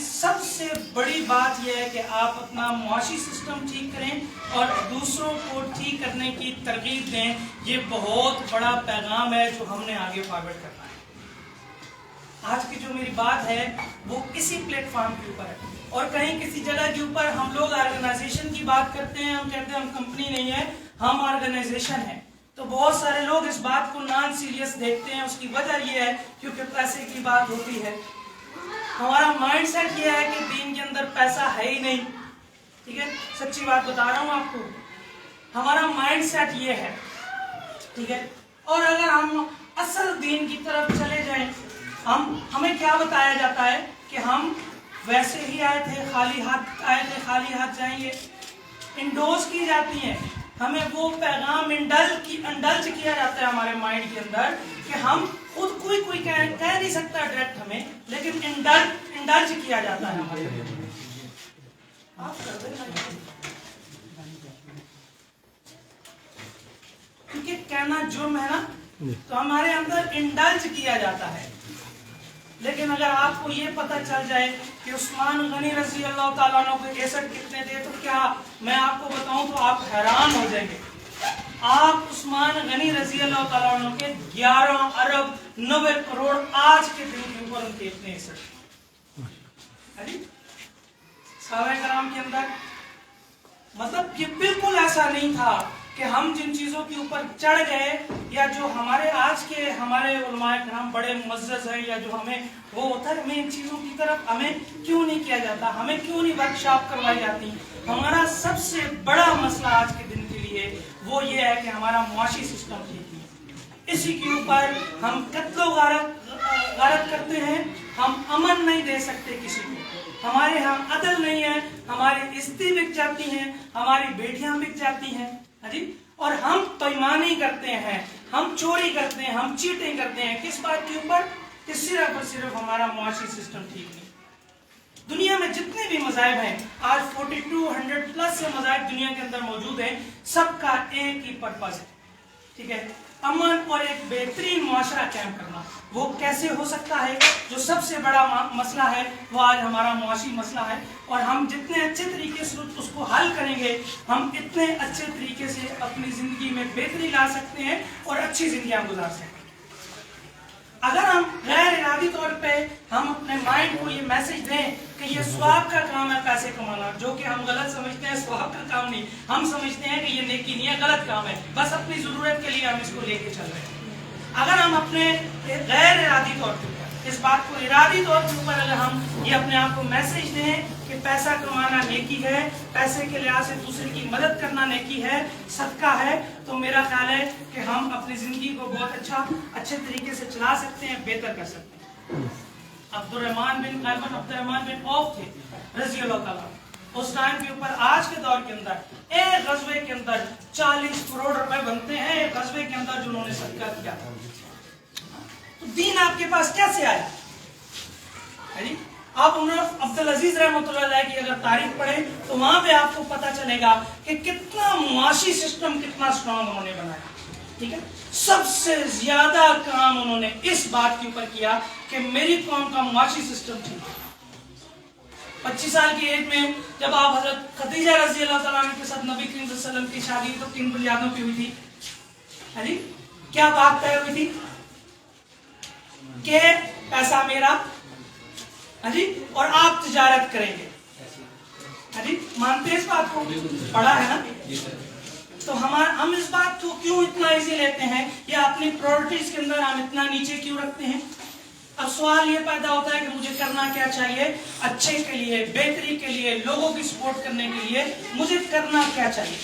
سب سے بڑی بات یہ ہے کہ آپ اپنا معاشی سسٹم ٹھیک کریں اور دوسروں کو ٹھیک کرنے کی ترغیب دیں. یہ بہت بڑا پیغام ہے جو ہم نے آگے فارورڈ کرنا ہے. آج کی جو میری بات ہے وہ اسی پلیٹ فارم کے اوپر ہے. اور کہیں کسی جگہ کے اوپر ہم لوگ آرگنائزیشن کی بات کرتے ہیں, ہم کہتے ہیں ہم کمپنی نہیں ہے, ہم آرگنائزیشن ہیں. تو بہت سارے لوگ اس بات کو نان سیریس دیکھتے ہیں. اس کی وجہ یہ ہے کیونکہ پیسے کی بات ہوتی ہے. ہمارا مائنڈ سیٹ یہ ہے کہ دین کے اندر پیسہ ہے ہی نہیں. ٹھیک ہے, سچی بات بتا رہا ہوں آپ کو, ہمارا مائنڈ سیٹ یہ ہے. ٹھیک ہے, اور اگر ہم اصل دین کی طرف چلے جائیں, ہمیں کیا بتایا جاتا ہے کہ ہم ویسے ہی آئے تھے خالی ہاتھ جائیں گے. انڈوز کی جاتی ہیں ہمیں, وہ پیغام انڈلج کیا جاتا ہے ہمارے مائنڈ کے اندر کہ ہم خود کوئی کہہ نہیں سکتا ڈائریکٹ ہمیں, لیکن انڈلج کیا جاتا ہے ہمارے. کیونکہ کہنا جرم ہے نا, تو ہمارے اندر انڈلج کیا جاتا ہے. لیکن اگر آپ کو یہ پتہ چل جائے کہ عثمان غنی رضی اللہ تعالیٰ عنہ کو 61 کتنے تھے, تو کیا میں آپ کو بتاؤں تو آپ حیران ہو جائیں گے. آپ عثمان غنی رضی اللہ تعالیٰ عنہ کے 11 ارب 90 کروڑ آج کے دن کے اوپر ان کے اتنے 61. صحابہ کرام کے اندر مطلب یہ بالکل ایسا نہیں تھا کہ ہم جن چیزوں کے اوپر چڑھ گئے, یا جو ہمارے آج کے ہمارے علماء کرام بڑے معزز ہیں, یا جو ہمیں وہ ہوتا ہے, ہمیں ان چیزوں کی طرف ہمیں کیوں نہیں کیا جاتا, ہمیں کیوں نہیں ورک شاپ کروائی جاتی. ہمارا سب سے بڑا مسئلہ آج کے دن کے لیے وہ یہ ہے کہ ہمارا معاشی سسٹم ٹھیک نہیں. اسی کے اوپر ہم قتل و غارت کرتے ہیں, ہم امن نہیں دے سکتے کسی کو, ہمارے ہاں عدل نہیں ہے, ہماری عزتیں بک جاتی ہیں, ہماری بیٹیاں بک جاتی ہیں. اور ہم بےایمانی کرتے ہیں, ہم چوری کرتے ہیں, ہم چیٹنگ کرتے ہیں. کس بات کے اوپر؟ کہ صرف اور صرف ہمارا معاشی سسٹم ٹھیک نہیں. دنیا میں جتنے بھی مذاہب ہیں, آج 4200 پلس سے مذاہب دنیا کے اندر موجود ہیں, سب کا ایک ہی پرپز ہے. ٹھیک ہے, امن اور ایک بہترین معاشرہ قائم کرنا. وہ کیسے ہو سکتا ہے؟ جو سب سے بڑا مسئلہ ہے وہ آج ہمارا معاشی مسئلہ ہے, اور ہم جتنے اچھے طریقے سے اس کو حل کریں گے, ہم اتنے اچھے طریقے سے اپنی زندگی میں بہتری لا سکتے ہیں اور اچھی زندگیاں گزار سکتے ہیں. اگر ہم غیر ارادی طور پہ ہم اپنے مائنڈ کو یہ میسج دیں کہ یہ ثواب کا کام ہے پیسے کمانا, جو کہ ہم غلط سمجھتے ہیں, ثواب کا کام نہیں, ہم سمجھتے ہیں کہ یہ نیکی نہیں ہے, غلط کام ہے, بس اپنی ضرورت کے لیے ہم اس کو لے کے چل رہے ہیں. اگر ہم اپنے غیر ارادی طور پہ اس بات کو ارادی طور کے اوپر اگر ہم یہ اپنے آپ کو میسج دیں کہ پیسہ کمانا نیکی ہے, پیسے کے لحاظ سے دوسرے کی مدد کرنا نیکی ہے, صدقہ ہے, تو میرا خیال ہے کہ ہم اپنی زندگی کو بہت اچھے طریقے سے چلا سکتے ہیں, بہتر کر سکتے ہیں. عبدالرحمن بن عوف تھے رضی اللہ تعالیٰ, اس ٹائم کے اوپر آج کے دور کے اندر ایک غزوے کے اندر 40 کروڑ روپے بنتے ہیں, ایک غزوے کے اندر جنہوں نے صدقہ کیا. تو دین آپ کے پاس کیسے آیا؟ آپ عبدالعزیز رحمۃ اللہ علیہ کی اگر تاریخ پڑھیں تو وہاں پہ آپ کو پتا چلے گا کہ کتنا معاشی سسٹم کتنا سٹرانگ انہوں نے بنایا. ٹھیک ہے, سب سے زیادہ کام انہوں نے اس بات کے اوپر کیا کہ میری قوم کا معاشی سسٹم ٹھیک ہے. 25 سال کی ایج میں جب آپ حضرت خدیجہ رضی اللہ تعالیٰ عنہ کے ساتھ نبی کریم صلی اللہ علیہ وسلم کی شادی تو 3 بنیادوں پہ ہوئی تھی. کیا بات طے ہوئی تھی؟ کہ پیسہ میرا, اور آپ تجارت کریں گے. مانتے ہیں اس بات کو؟ پڑھا ہے نا. تو ہم اس بات کو کیوں اتنا ایزی لیتے ہیں, یا اپنی پرائورٹیز کے اندر ہم اتنا نیچے کیوں رکھتے ہیں؟ اب سوال یہ پیدا ہوتا ہے کہ مجھے کرنا کیا چاہیے اچھے کے لیے, بہتری کے لیے, لوگوں کی سپورٹ کرنے کے لیے مجھے کرنا کیا چاہیے.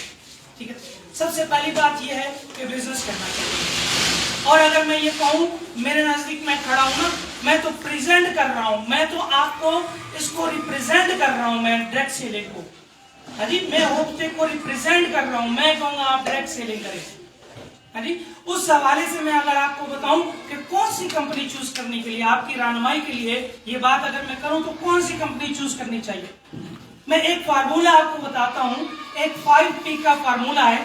ٹھیک ہے, سب سے پہلی بات یہ ہے کہ بزنس کرنا چاہیے. اور اگر میں یہ کہوں میرے نزدیک میں کھڑا ہوں نا, میں تو پریزنٹ کر رہا ہوں, میں تو آپ کو اس کو ریپریزنٹ کر رہا ہوں, میں ڈائریکٹ سیلنگ کو, میں ہوپتے کو ریپریزنٹ کر رہا ہوں, میں کہوں گا آپ ڈائریکٹ سیلنگ کریں. اس حوالے سے میں اگر آپ کو بتاؤں کہ کون سی کمپنی چوز کرنے کے لیے, آپ کی رہنمائی کے لیے یہ بات اگر میں کروں تو کون سی کمپنی چوز کرنی چاہیے, میں ایک فارمولہ آپ کو بتاتا ہوں. ایک 5P کا فارمولہ ہے.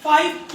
5P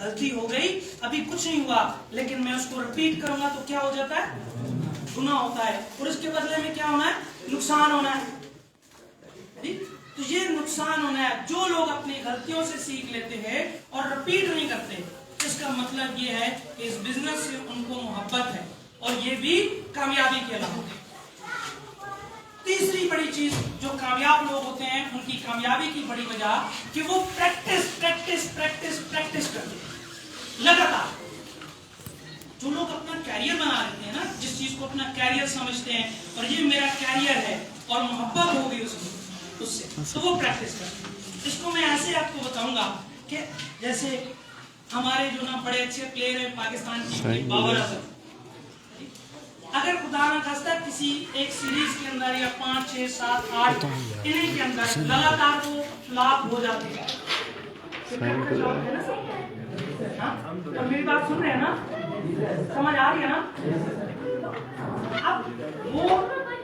غلطی ہو گئی, ابھی کچھ نہیں ہوا, لیکن میں اس کو ریپیٹ کروں گا تو کیا ہو جاتا ہے, گناہ ہوتا ہے, اور اس کے بدلے میں کیا ہونا ہے, نقصان ہونا ہے. تو یہ نقصان ہونا ہے. جو لوگ اپنی غلطیوں سے سیکھ لیتے ہیں اور ریپیٹ نہیں کرتے, اس کا مطلب یہ ہے کہ اس بزنس سے ان کو محبت ہے, اور یہ بھی کامیابی کے علامت ہے. تیسری بڑی چیز جو کامیاب لوگ ہوتے ہیں, ان کی کامیابی کی بڑی وجہ کہ وہ پریکٹس کرتے ہیں لگاتار. جو لوگ اپنا کیریئر بنا لیتے ہیں نا, جس چیز کو اپنا کیریئر سمجھتے ہیں اور یہ میرا کیریئر ہے اور محبت ہو گئی اس سے, تو وہ پریکٹس کرتے ہیں. اس کو میں ایسے آپ کو بتاؤں گا کہ جیسے ہمارے جو نا بڑے اچھے پلیئر ہیں پاکستان کی, بابر اعظم, اگر خدا نہ خواستہ کسی ایک سیریز کے اندر یا 5, 6, 7, 8 اننگ کے اندر لگاتار وہ فلاپ ہو جاتے ہیں, اور میری بات سن رہے ہیں نا, سمجھ آ رہی ہے نا. اب وہ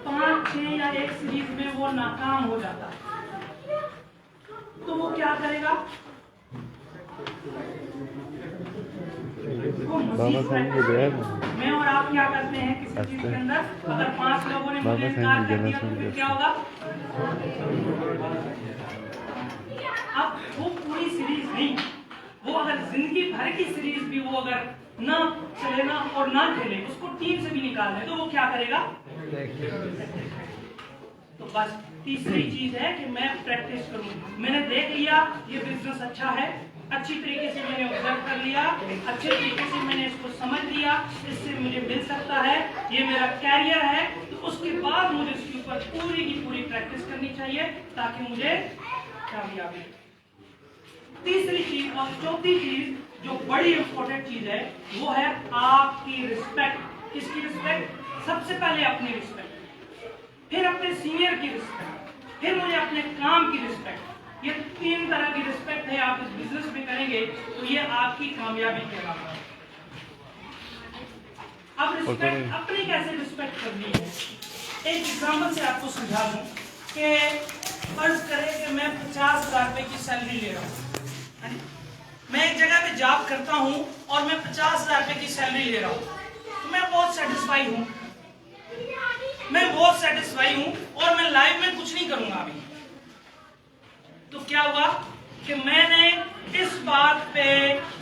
5, 6 یا ایک سیریز میں وہ ناکام ہو جاتا ہے, تو وہ کیا کرے گا, میں اور آپ کیا کرتے ہیں کسی چیز کے اندر, اگر 5 لوگوں نے مجھے انکار کر دیا تو پھر کیا ہوگا. اب وہ پوری سیریز نہیں, وہ اگر زندگی بھر کی سیریز بھی وہ اگر نہ چلے نا اور نہ کھیلے, اس کو ٹیم سے بھی نکال دے, تو وہ کیا کرے گا. تو بس تیسری چیز ہے کہ میں پریکٹس کروں. میں نے دیکھ لیا یہ بزنس اچھا ہے, اچھی طریقے سے میں نے آبزرو کر لیا, اچھے طریقے سے میں نے اس کو سمجھ لیا, اس سے مجھے مل سکتا ہے, یہ میرا کیریئر ہے, تو اس کے بعد مجھے اس کے اوپر پوری کی پوری پریکٹس کرنی چاہیے تاکہ مجھے کامیابی. تیسری چیز اور چوتھی چیز جو بڑی امپورٹنٹ چیز ہے وہ ہے آپ کی رسپیکٹ. کس کی رسپیکٹ؟ سب سے پہلے اپنی رسپیکٹ, پھر اپنے سینئر کی رسپیکٹ, پھر مجھے اپنے کام کی رسپیکٹ. یہ 3 طرح کی رسپیکٹ ہے, آپ اس بزنس میں کریں گے تو یہ آپ کی کامیابی کے علاوہ ہے. اب رسپیکٹ اپنی کیسے رسپیکٹ کرنی ہے, ایک ایگزامپل سے آپ کو سمجھا دوں کہ فرض کریں کہ میں 50,000 روپے کی سیلری لے رہا ہوں, میں ایک جگہ پہ جاب کرتا ہوں اور میں 50,000 روپے کی سیلری لے رہا ہوں, تو میں بہت سیٹسفائی ہوں, اور میں لائف میں کچھ نہیں کروں گا ابھی. تو کیا ہوا کہ میں نے اس بات پہ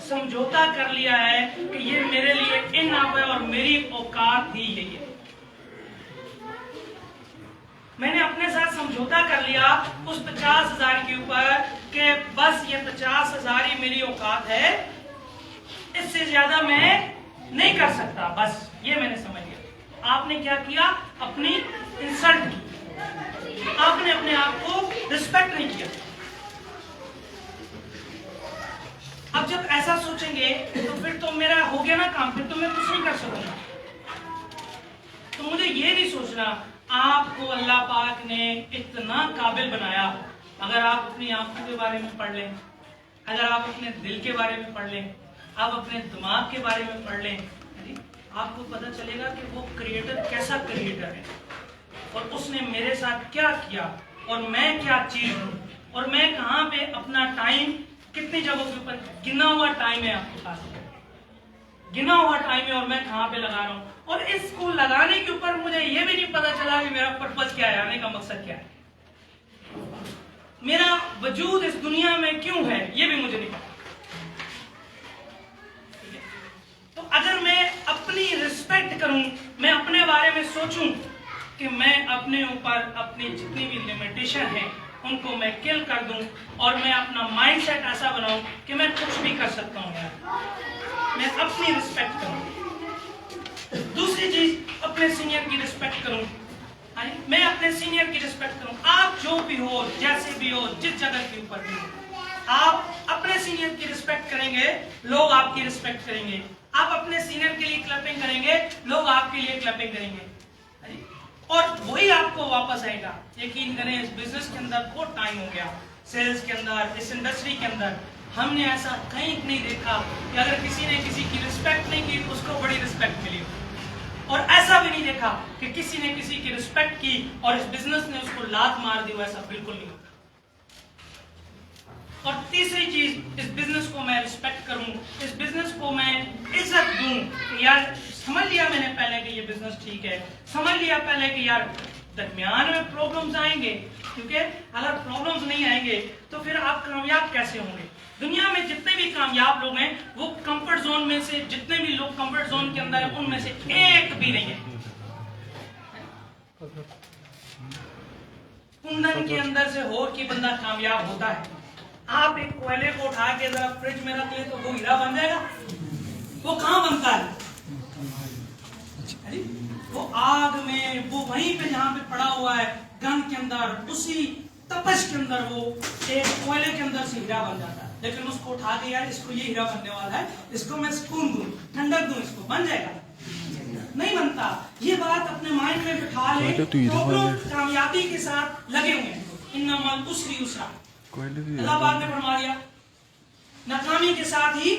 سمجھوتا کر لیا ہے کہ یہ میرے لیے انف ہے اور میری اوقات ہی یہی ہے. میں نے اپنے ساتھ سمجھوتا کر لیا اس 50,000 کے اوپر کہ بس یہ 50,000 ہی میری اوقات ہے, اس سے زیادہ میں نہیں کر سکتا, بس یہ میں نے سمجھ لیا. آپ نے کیا کیا, اپنی انسلٹ کی, آپ نے اپنے آپ کو رسپیکٹ نہیں کیا. اب جب ایسا سوچیں گے تو پھر تو میرا ہو گیا نا کام, پھر تو میں کچھ نہیں کر سکوں گا. تو مجھے یہ نہیں سوچنا آپ کو اللہ پاک نے اتنا قابل بنایا. اگر آپ اپنی آنکھوں کے بارے میں پڑھ لیں, اگر آپ اپنے دل کے بارے میں پڑھ لیں, آپ اپنے دماغ کے بارے میں پڑھ لیں, آپ کو پتہ چلے گا کہ وہ کریٹر کیسا کریٹر ہے, اور اس نے میرے ساتھ کیا کیا, اور میں کیا چیز ہوں, اور میں کہاں پہ اپنا ٹائم, کتنی جگہوں کے اوپر گنا ہوا ٹائم ہے, آپ کے پاس گنا ہوا ٹائم ہے, اور میں کہاں پہ لگا رہا ہوں. اور اس کو لگانے کے اوپر مجھے یہ بھی نہیں پتا چلا کہ میرا پرپس کیا ہے, آنے کا مقصد کیا ہے, میرا وجود اس دنیا میں کیوں ہے, یہ بھی مجھے نہیں پتا. تو اگر میں اپنی رسپیکٹ کروں, میں اپنے بارے میں سوچوں کہ میں اپنے اوپر اپنی جتنی بھی لمیٹیشن ہیں ان کو میں کل کر دوں, اور میں اپنا مائنڈ سیٹ ایسا بناؤں کہ میں کچھ بھی کر سکتا ہوں, میں اپنی رسپیکٹ کروں. دوسری چیز, اپنے سینئر کی رسپیکٹ کروں, میں اپنے سینئر کی رسپیکٹ کروں. آپ جو بھی ہو, جیسے بھی ہو, جس جگہ کے اوپر بھی ہو, آپ اپنے سینئر کی رسپیکٹ کریں گے, لوگ آپ کی رسپیکٹ کریں گے. آپ اپنے سینئر کے لیے کلپنگ کریں گے, لوگ آپ کے لیے کلپنگ کریں گے, اور وہی آپ کو واپس آئے گا. یقین کریں اس بزنس کے اندر بہت ٹائم ہو گیا, سیلز کے اندر, اس انڈسٹری کے اندر ہم نے ایسا کہیں نہیں دیکھا کہ اگر کسی نے کسی کی رسپیکٹ نہیں کی تو اس کو بڑی رسپیکٹ ملی, اور ایسا بھی نہیں دیکھا کہ کسی نے کسی کی رسپیکٹ کی اور اس بزنس نے اس کو لات مار دی, ایسا بالکل نہیں ہوتا. اور تیسری چیز اس بزنس کو میں رسپیکٹ کروں, اس بزنس کو میں عزت دوں کہ یار سمجھ لیا میں نے پہلے کہ یہ بزنس ٹھیک ہے, سمجھ لیا پہلے کہ یار درمیان میں پرابلمز آئیں گے, کیونکہ اگر پرابلمز نہیں آئیں گے تو پھر آپ کامیاب کیسے ہوں گے. دنیا میں جتنے بھی کامیاب لوگ ہیں وہ کمفرٹ زون میں سے, جتنے بھی لوگ کمفرٹ زون کے اندر ہیں ان میں سے ایک بھی نہیں ہے. کندن کے اندر سے ہو کہ بندہ کامیاب ہوتا ہے. آپ ایک کوئلے کو اٹھا کے ذرا فریج میں رکھ لیں تو وہ ہیرا بن جائے گا؟ وہ کہاں بنتا ہے؟ وہ آگ میں, وہ وہیں پہ جہاں پہ پڑا ہوا ہے گن کے اندر, اسی تپش کے اندر وہ ایک کوئلے کے اندر سے ہیرا بن جاتا ہے. لیکن اس کو اٹھا کے یار اس کو یہ ہیرا بننے والا ہے, اس کو میں سکون دوں, ٹھنڈک دوں, اس کو بن جائے گا؟ نہیں بنتا. یہ بات اپنے مائنڈ میں بٹھا لیں. تو لوگ کامیابی کے ساتھ لگے ہوئے ہیں. انما العسر یسرا, اللہ پاک نے فرما دیا ناکامی کے ساتھ ہی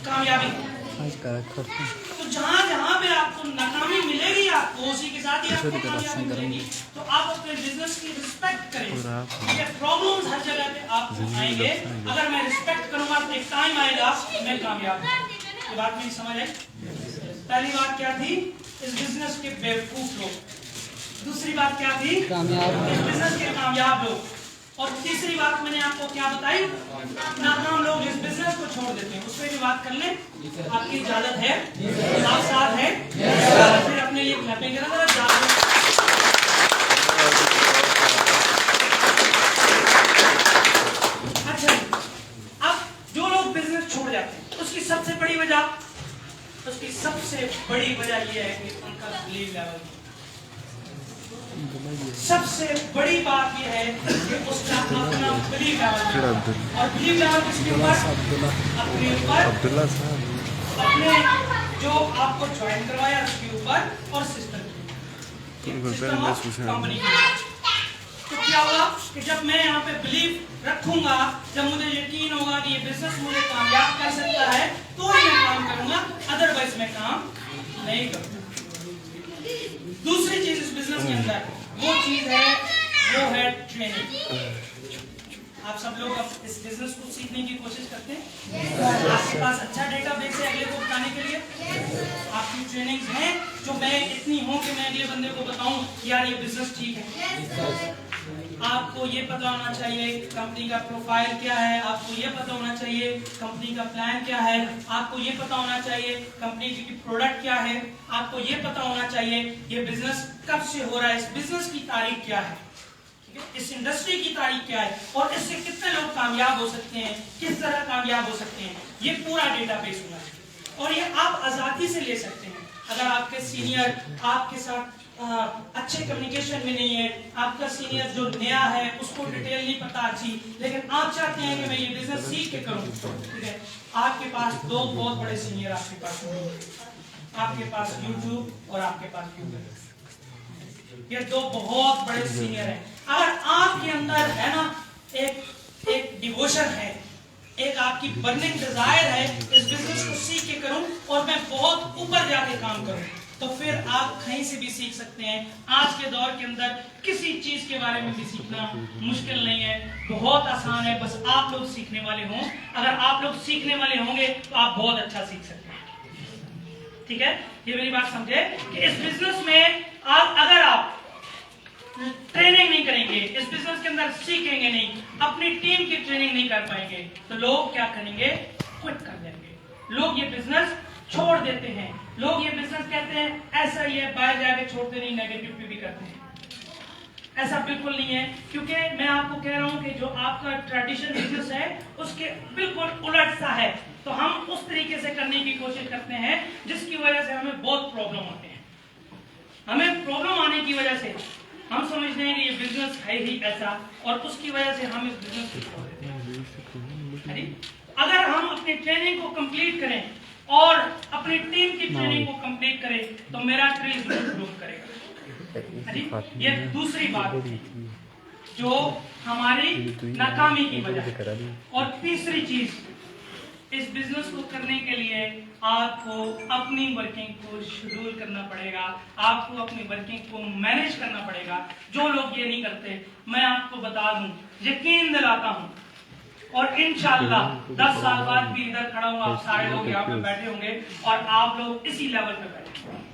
کامیابی. تو جہاں جہاں پہ آپ کو ناکامی ملے گی آپ کو اسی کے ساتھ ہی آپ کو کامیابی ملے گی. تو آپ اپنے بزنس کی رسپیکٹ کریں. یہ پرابلمز ہر جگہ پہ آپ کو آئیں گے, اگر میں رسپیکٹ کروں گا تو ایک ٹائم آئے گا میں کامیاب ہوں. یہ بات میری سمجھ آئی؟ پہلی بات کیا تھی؟ اس بزنس کے بیوقوف لوگ. دوسری بات کیا تھی؟ اس بزنس کے کامیاب لوگ. اور تیسری بات میں نے آپ کو کیا بتائی؟ ناکام لوگ اس بزنس کو چھوڑ دیتے ہیں. اس پہ بھی بات کر لیں. آپ کی اجازت ہے؟ آپ ساتھ ہیں؟ پھر اپنے لیے کلیپنگ کریں ذرا. اچھا, اب جو لوگ بزنس چھوڑ جاتے ہیں اس کی سب سے بڑی وجہ, اس کی سب سے بڑی وجہ یہ ہے کہ ان کا بلیو لیول, سب سے بڑی بات یہ ہے کہ اس کا اپنا بلیو لیول, اور بلیو لیول کس کے اوپر؟ اپنے اوپر, اپنے جو آپ کو جوائن کروایا اس کے اوپر, اور سسٹم کمپنی کے. تو کیا ہوگا کہ جب میں یہاں پہ بلیو رکھوں گا, جب مجھے یقین ہوگا کہ یہ بزنس مجھے کامیاب کر سکتا ہے تو ہی میں کام کروں گا, ادروائز میں کام نہیں کروں. دوسری چیز اس بزنس کے اندر وہ چیز ہے, وہ ہے ٹریننگ. آپ سب لوگ اب اس بزنس کو سیکھنے کی کوشش کرتے ہیں. آپ کے پاس اچھا ڈیٹا بیس ہے اگلے کو بتانے کے لیے. آپ کی ٹریننگز ہیں جو میں اتنی ہوں کہ میں اگلے بندے کو بتاؤں یار یہ بزنس ٹھیک ہے. آپ کو یہ پتا ہونا چاہیے کمپنی کا پروفائل کیا ہے, آپ کو یہ پتا ہونا چاہیے کمپنی کا پلان کیا ہے, آپ کو یہ پتا ہونا چاہیے کمپنی کی پروڈکٹ کیا ہے, آپ کو یہ پتا ہونا چاہیے یہ بزنس کب سے ہو رہا ہے, اس بزنس کی تاریخ کیا ہے, اس انڈسٹری کی تاریخ کیا ہے, اور اس سے کتنے لوگ کامیاب ہو سکتے ہیں, کس طرح کامیاب ہو سکتے ہیں. یہ پورا ڈیٹا بیس ہونا ہے, اور یہ آپ آزادی سے لے سکتے ہیں. اگر آپ کے سینئر آپ کے ساتھ اچھے کمیونیکیشن میں نہیں ہے, آپ کا سینئر جو نیا ہے اس کو ڈیٹیل نہیں پتا اچھی, لیکن آپ چاہتے ہیں کہ میں یہ بزنس سیکھ کے کروں, ٹھیک ہے, آپ کے پاس دو بہت بڑے سینئر آپ کے پاس ہیں, آپ کے پاس یوٹیوب اور آپ کے پاس گوگل. یہ دو بہت بڑے سینئر ہیں. اگر آپ کے اندر ہے نا ایک ڈیووشن ہے, ایک آپ کی برننگ ڈیزائر ہے اس بزنس کو سیکھ کے کروں اور میں بہت اوپر جا کے کام کروں, تو پھر آپ کہیں سے بھی سیکھ سکتے ہیں. آج کے دور کے اندر کسی چیز کے بارے میں بھی سیکھنا مشکل نہیں ہے, بہت آسان ہے, بس آپ لوگ سیکھنے والے ہوں. اگر آپ لوگ سیکھنے والے ہوں گے تو آپ بہت اچھا سیکھ سکتے ہیں. ٹھیک ہے, یہ میری بات سمجھے کہ اس بزنس میں اگر آپ ٹریننگ نہیں کریں گے, اس بزنس کے اندر سیکھیں گے نہیں, اپنی ٹیم کی ٹریننگ نہیں کر پائیں گے, تو لوگ کیا کریں گے؟ کوئٹ کر دیں گے. لوگ یہ بزنس چھوڑ دیتے ہیں. لوگ یہ بزنس کہتے ہیں ایسا ہی ہے, باہر جا کے چھوڑتے نہیں, نیگیٹو پہ بھی کرتے ہیں. ایسا بالکل نہیں ہے, کیونکہ میں آپ کو کہہ رہا ہوں کہ جو آپ کا ٹریڈیشن بزنس ہے اس کے بالکل الٹ سا ہے. تو ہم اس طریقے سے کرنے کی کوشش کرتے ہیں جس کی وجہ سے ہمیں بہت پرابلم آتے ہیں. ہمیں پرابلم آنے کی وجہ سے ہم سمجھتے ہیں کہ یہ بزنس ہے ہی ایسا, اور اس کی وجہ سے ہم اس بزنس کو چھوڑ دیتے ہیں. اگر ہم اپنی ٹریننگ کو کمپلیٹ کریں اور اپنی ٹیم کی ٹریننگ کو کمپلیٹ کریں تو میرا ٹرین ضرور گرو کرے گا. یہ دوسری بات جو ہماری ناکامی کی وجہ ہے. اور تیسری چیز, اس بزنس کو کرنے کے لیے آپ کو اپنی ورکنگ کو شیڈول کرنا پڑے گا, آپ کو اپنی ورکنگ کو مینیج کرنا پڑے گا. جو لوگ یہ نہیں کرتے, میں آپ کو بتا دوں, یقین دلاتا ہوں اور انشاءاللہ 10 سال بعد بھی ادھر کھڑا ہوں، آپ سارے لوگ یہاں پہ بیٹھے ہوں گے اور آپ لوگ اسی لیول پہ بیٹھے ہوں گے۔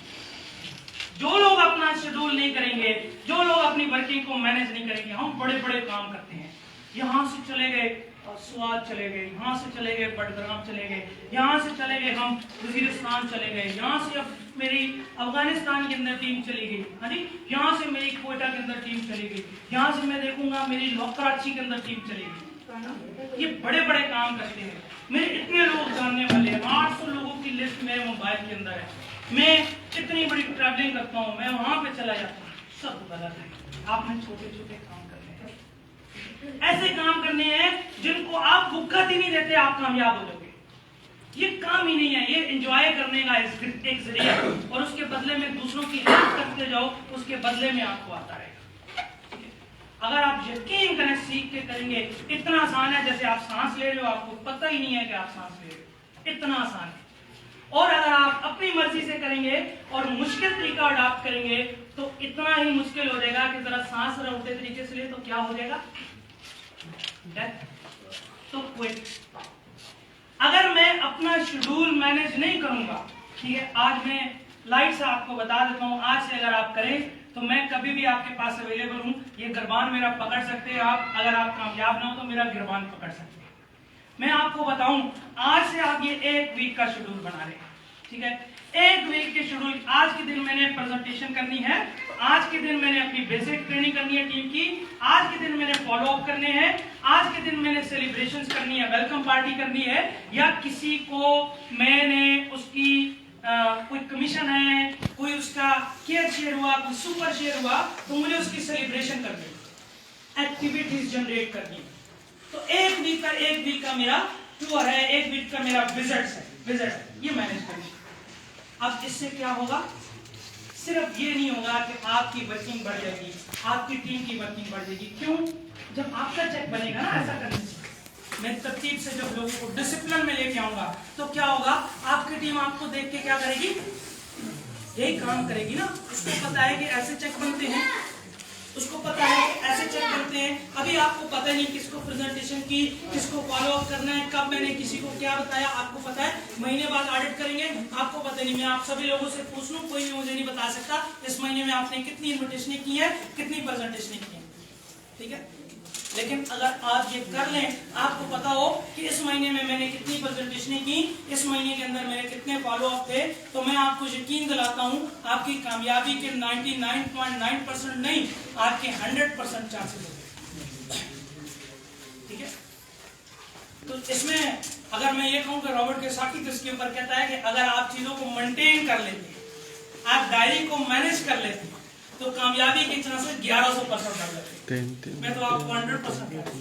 جو لوگ اپنا شیڈول نہیں کریں گے، جو لوگ اپنی ورکنگ کو مینج نہیں کریں گے، ہم بڑے بڑے کام کرتے ہیں، یہاں سے چلے گئے سوات چلے گئے، یہاں سے چلے گئے بٹگرام چلے گئے، یہاں سے چلے گئے ہم وزیرستان چلے گئے، یہاں سے اب میری افغانستان کے اندر ٹیم چلی گئی، ہاں جی، یہاں سے میری کوئٹہ کے اندر ٹیم چلی گئی، یہاں سے میں دیکھوں گا میری کراچی کے اندر ٹیم چلی گئی۔ یہ بڑے بڑے کام کرتے ہیں، میرے اتنے لوگ جاننے والے ہیں، 800 لوگوں کی لسٹ میرے موبائل کے اندر ہے، میں اتنی بڑی ٹریولنگ کرتا ہوں، میں وہاں پہ چلا جاتا ہوں، سب غلط ہے۔ آپ نے چھوٹے چھوٹے کام کرنے ہیں، ایسے کام کرنے ہیں جن کو آپ بھوکت ہی نہیں دیتے، آپ کامیاب ہو جاؤ گے۔ یہ کام ہی نہیں ہے، یہ انجوائے کرنے کا ایک ذریعہ، اور اس کے بدلے میں دوسروں کی ہیلپ کرتے جاؤ، اس کے بدلے میں آپ کو آتا رہے گا۔ اگر آپ یقین کریں، سیکھ کے کریں گے، اتنا آسان ہے جیسے آپ سانس لے رہے ہو، آپ کو پتہ ہی نہیں ہے کہ آپ سانس لے رہے ہو، اتنا آسان ہے۔ اور اگر آپ اپنی مرضی سے کریں گے اور مشکل طریقہ اڈاپٹ کریں گے تو اتنا ہی مشکل ہو جائے گا کہ ذرا سانس الٹے طریقے سے لے تو کیا ہو جائے گا؟ تو اگر میں اپنا شیڈول مینج نہیں کروں گا، ٹھیک ہے، آج میں لائٹ سے آپ کو بتا دیتا ہوں، آج سے اگر آپ کریں تو میں کبھی بھی آپ کے پاس اویلیبل ہوں، یہ گربان میرا پکڑ سکتے ہیں آپ، اگر آپ کامیاب نہ ہو تو میرا گربان پکڑ سکتے ہیں۔ میں آپ کو بتاؤں، آج سے آپ یہ 1 ویک کا شیڈول بنا رہے ہیں، ٹھیک ہے، 1 ویک کے شیڈول، آج کے دن میں نے پریزنٹیشن کرنی ہے، آج کے دن میں نے اپنی بیسک ٹریننگ کرنی ہے ٹیم کی، آج کے دن میں نے فالو اپ کرنے ہیں، آج کے دن میں نے سیلیبریشنز کرنی ہے، ویلکم پارٹی کرنی ہے، یا کسی کو میں نے اس کی کوئی کمیشن ہے، کوئی اس کا کیئر شیئر ہوا، کوئی سپر شیئر ہوا تو مجھے اس کی سیلیبریشن کرنی ہے، ایکٹیویٹیز جنریٹ کرنی ہے۔ تو 1 ویک کا میرا ٹور ہے، 1 ویک کا میرا وزٹ ہے، یہ مینج کریں۔ اب اس سے کیا ہوگا؟ صرف یہ نہیں ہوگا کہ آپ کی ورکنگ بڑھ جائے گی، آپ کی ٹیم کی ورکنگ بڑھ جائے گی، کیوں؟ جب آپ کا چیک بنے گا نا ایسا کرنے سے، میں ترتیب سے جب لوگوں کو ڈسپلن میں لے کے آؤں گا تو کیا ہوگا؟ آپ کی ٹیم آپ کو دیکھ کے کیا کرے گی؟ یہی کام کرے گی نا، اس کو پتا ہے کہ ایسے چیک بنتے ہیں، اس کو پتا ہے کہ ایسے چیک کرتے ہیں، ابھی آپ کو پتہ نہیں کس کو پریزنٹیشن کی، کس کو فالو اپ کرنا ہے، کب میں نے کسی کو کیا بتایا، آپ کو پتا ہے، مہینے بعد آڈٹ کریں گے، آپ کو پتہ نہیں، میں آپ سبھی لوگوں سے پوچھ لوں، کوئی بھی مجھے نہیں بتا سکتا اس مہینے میں آپ نے کتنی انویٹیشنیں کی ہیں، کتنی پریزنٹیشنیں کی ہیں، ٹھیک ہے۔ لیکن اگر آپ یہ کر لیں، آپ کو پتا ہو کہ اس مہینے میں نے کتنی پریزنٹیشنیں کی، اس مہینے کے اندر میرے کتنے فالو اپ تھے، تو میں آپ کو یقین دلاتا ہوں آپ کی کامیابی کے 99.9% نہیں، آپ کے 100% چانسز ہوتے ہیں، ٹھیک ہے۔ تو اس میں اگر میں یہ کہوں کہ رابرٹ کیوساکی اس کے اوپر کہتا ہے کہ اگر آپ چیزوں کو مینٹین کر لیتے ہیں، آپ ڈائری کو مینج کر لیتے ہیں تو کامیابی کے چانسز 1100% بڑھ جاتے ہیں۔ میں تو آپ کو 100% کہتا ہوں،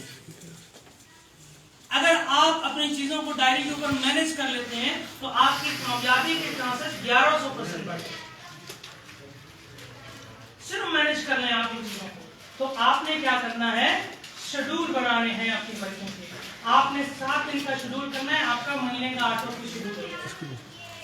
اگر آپ اپنی چیزوں کو ڈائری کے اوپر مینج کر لیتے ہیں تو آپ کی کامیابی کے چانسز 1100% بڑھ جاتے ہیں۔ صرف مینج کر لیں آپ کی چیزوں کو، تو آپ نے کیا کرنا ہے؟ شیڈول بنانے ہیں اپنی ورکنگ کے، آپ نے 7 دن کا شیڈول کرنا ہے، آپ کا مہینے کا 8 کی شیڈول ہو جائے گا،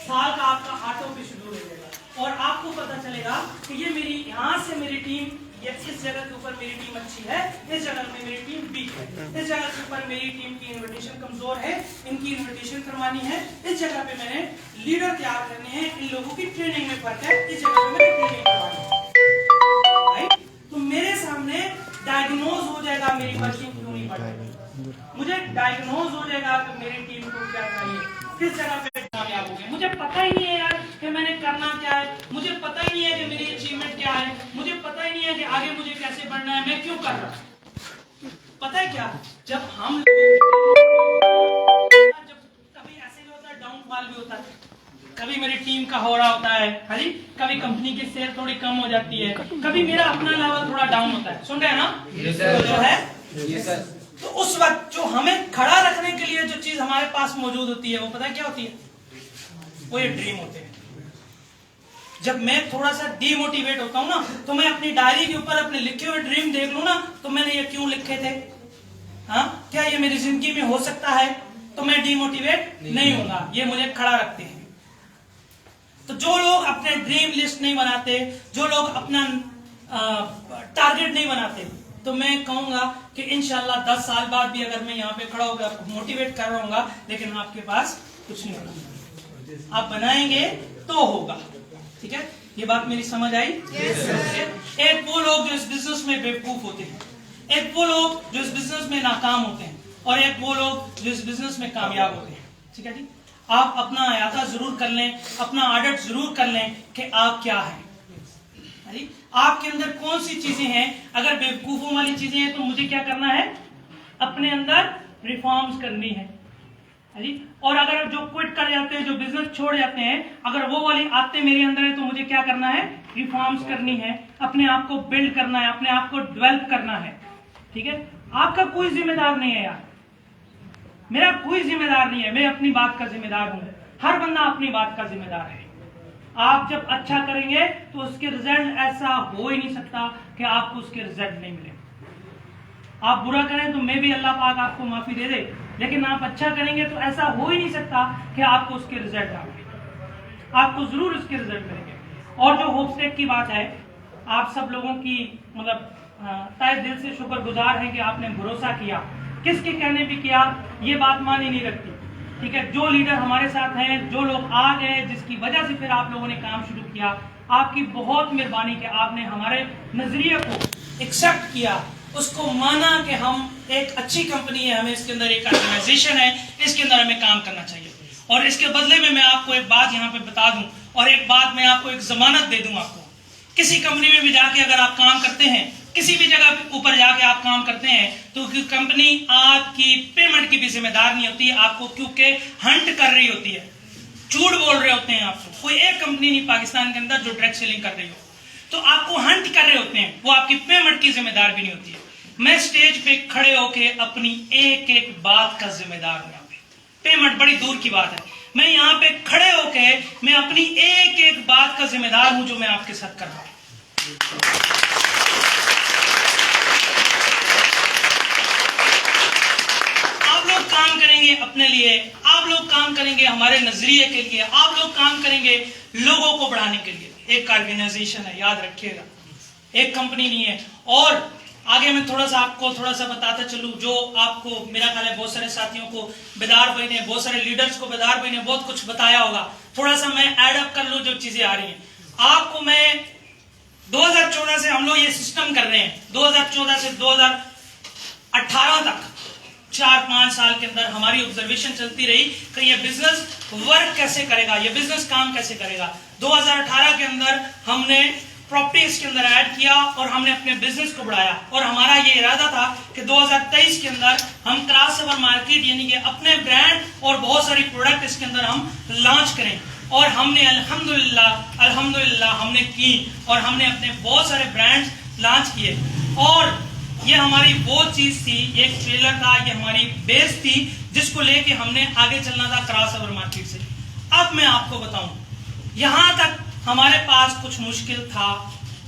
سال کا آپ کا 8 کی شیڈول ہو جائے گا، اور آپ کو پتا چلے گا کہ یہ میری یہاں سے میری ٹیم، اس جگہ کے اوپر میری ٹیم اچھی ہے، اس جگہ میں میری ٹیم ویک ہے، اس جگہ کے اوپر میری ٹیم کی انویٹیشن کمزور ہے، ان کی انویٹیشن کروانی ہے، اس جگہ پہ میں نے لیڈر تیار کرنے ہیں، ان لوگوں کی ٹریننگ میں فرق ہے، اس جگہ پہ میں نے ٹریننگ کروانی ہے، تو میرے سامنے ڈائگنوز ہو جائے گا میری ورکنگ کیوں نہیں بڑھ رہی، مجھے ڈائگنوز ہو جائے گا کہ میری ٹیم کو کیا چاہیے، کس جگہ پہ کامیاب ہو گئے، مجھے پتہ ہی نہیں ہے یار کہ میں نے کرنا کیا ہے، مجھے پتہ ہی نہیں ہے کہ میری اچیومنٹ کیا ہے، مجھے پتہ ہی نہیں ہے کہ آگے مجھے کیسے بڑھنا ہے، میں کیوں کر رہا ہوں۔ پتہ ہے کیا، جب ہم کبھی ایسے بھی ہوتا ہے، ڈاؤن فال بھی ہوتا ہے، کبھی میری ٹیم کا ہو رہا ہوتا ہے، ہاں جی، کبھی کمپنی کی سیل تھوڑی کم ہو جاتی ہے، کبھی میرا اپنا لیول تھوڑا ڈاؤن ہوتا ہے، سن رہے ہیں نا جو ہے، تو اس وقت جو ہمیں کھڑا رکھنے کے لیے جو چیز ہمارے پاس موجود ہوتی ہے وہ پتہ ہے کیا ہوتی ہے؟ وہ یہ ڈریم ہوتے ہیں۔ جب میں تھوڑا سا ڈی موٹیویٹ ہوتا ہوں نا تو میں اپنی ڈائری کے اوپر اپنے لکھے ہوئے ڈریم دیکھ لوں نا تو میں نے یہ کیوں لکھے تھے، ہاں کیا یہ میری زندگی میں ہو سکتا ہے، تو میں ڈی موٹیویٹ نہیں ہوں گا، یہ مجھے کھڑا رکھتے ہیں۔ تو جو لوگ اپنے ڈریم لسٹ نہیں بناتے، جو لوگ اپنا ٹارگیٹ نہیں بناتے، تو میں کہوں گا کہ انشاءاللہ 10 سال بعد بھی اگر میں یہاں پہ کھڑا ہو کر آپ کو موٹیویٹ کر رہا ہوں گا، لیکن آپ کے پاس کچھ نہیں ہوگا. آپ بنائیں گے تو ہوگا. ٹھیک ہے، یہ بات میری سمجھ آئی؟ ایک وہ لوگ جو اس بزنس میں بیوقوف ہوتے ہیں، ایک وہ لوگ جو اس بزنس میں ناکام ہوتے ہیں، اور ایک وہ لوگ جو اس بزنس میں کامیاب ہوتے ہیں. ٹھیک ہے جی، آپ اپنا احاطہ ضرور کر لیں، اپنا آڈٹ ضرور کر لیں کہ آپ کیا ہیں، آپ کے اندر کون سی چیزیں ہیں. اگر بیوقوفوں والی چیزیں ہیں تو مجھے کیا کرنا ہے؟ اپنے اندر ریفارمز کرنی ہے. اور اگر جو کوئٹ کر جاتے ہیں، جو بزنس چھوڑ جاتے ہیں، اگر وہ والی عادتیں میرے اندر ہیں تو مجھے کیا کرنا ہے؟ ریفارمز کرنی ہے، اپنے آپ کو بلڈ کرنا ہے، اپنے آپ کو ڈیولپ کرنا ہے. ٹھیک ہے، آپ کا کوئی ذمہ دار نہیں ہے یار، میرا کوئی ذمہ دار نہیں ہے، میں اپنی بات کا ذمہ دار ہوں. ہر بندہ اپنی بات کا ذمہ دار ہے. آپ جب اچھا کریں گے تو اس کے رزلٹ ایسا ہو ہی نہیں سکتا کہ آپ کو اس کے رزلٹ نہیں ملے. آپ برا کریں تو میں بھی اللہ پاک آپ کو معافی دے دے، لیکن آپ اچھا کریں گے تو ایسا ہو ہی نہیں سکتا کہ آپ کو اس کے رزلٹ آئیں. آپ کو ضرور اس کے رزلٹ ملیں گے. اور جو ہوپ اسٹیک کی بات ہے، آپ سب لوگوں کی مطلب تہ دل سے شکر گزار ہیں کہ آپ نے بھروسہ کیا. کس کے کہنے پہ کیا یہ بات معنی نہیں رکھتی. ٹھیک ہے، جو لیڈر ہمارے ساتھ ہیں، جو لوگ آ گئے، جس کی وجہ سے پھر آپ لوگوں نے کام شروع کیا، آپ کی بہت مہربانی کہ آپ نے ہمارے نظریے کو ایکسیپٹ کیا، اس کو مانا کہ ہم ایک اچھی کمپنی ہے، ہمیں اس کے اندر ایک آرگنائزیشن ہے، اس کے اندر ہمیں کام کرنا چاہیے. اور اس کے بدلے میں آپ کو ایک بات یہاں پہ بتا دوں، اور ایک بات میں آپ کو ایک ضمانت دے دوں. آپ کو کسی کمپنی میں بھی جا کے اگر آپ کام کرتے ہیں، کسی بھی جگہ اوپر جا کے آپ کام کرتے ہیں، تو کمپنی آپ کی پیمنٹ کی بھی ذمہ دار نہیں ہوتی ہے. آپ کو کیونکہ ہنٹ کر رہی ہوتی ہے، جھوٹ بول رہے ہوتے ہیں. آپ کو کوئی ایک کمپنی نہیں پاکستان کے اندر جو ڈائریکٹ سیلنگ کر رہی ہو، تو آپ کو ہنٹ کر رہے ہوتے ہیں، وہ آپ کی پیمنٹ کی ذمہ دار بھی نہیں ہوتی ہے. میں اسٹیج پہ کھڑے ہو کے اپنی ایک ایک بات کا ذمہ دار ہوں. یہاں پہ پیمنٹ بڑی دور کی بات ہے، میں یہاں پہ کھڑے ہو کے میں اپنی ایک ایک بات کا ذمہ دار ہوں جو میں آپ کے ساتھ کر رہا ہوں. آپ لوگ کام کریں گے اپنے لیے، آپ لوگ کام کریں گے ہمارے نظریے کے لیے، آپ لوگ کام کریں گے لوگوں کو بڑھانے کے لیے. ایک آرگنائزیشن ہے، یاد رکھیے گا، ایک کمپنی نہیں ہے. اور آگے میں تھوڑا سا آپ کو بتاتا چلوں، جو آپ کو میرا خیال ہے بہت سارے ساتھیوں کو بیدار بھائی نے، بہت سارے لیڈرز کو بیدار بھائی نے بہت کچھ بتایا ہوگا. تھوڑا سا میں ایڈ اپ کر لوں جو چیزیں آ رہی ہیں. آپ کو میں 2014 سے ہم لوگ یہ سسٹم کر رہے ہیں، 2014 سے 2018 تک 4-5 سال کے اندر ہماری آبزرویشن چلتی رہی کہ یہ بزنس ورک کیسے کرے گا، یہ بزنس کام کیسے کرے گا. 2018 کے اندر ہم نے پراپرٹیز کے اندر ایڈ کیا اور ہم نے اپنے بزنس کو بڑھایا. اور ہمارا یہ ارادہ تھا کہ 2023 کے اندر ہم کراس اوور مارکیٹ یعنی کہ اپنے برانڈ اور بہت ساری پروڈکٹ اس کے اندر ہم لانچ کریں. اور ہم نے الحمدللہ ہم نے کی، اور ہم نے اپنے بہت سارے برانڈز لانچ کیے. اور یہ ہماری وہ چیز تھی، ایک ٹریلر تھا، یہ ہماری بیس تھی جس کو لے کے ہم نے آگے چلنا تھا کراس اوور مارکیٹ سے. اب میں آپ کو بتاؤں، یہاں تک ہمارے پاس کچھ مشکل تھا،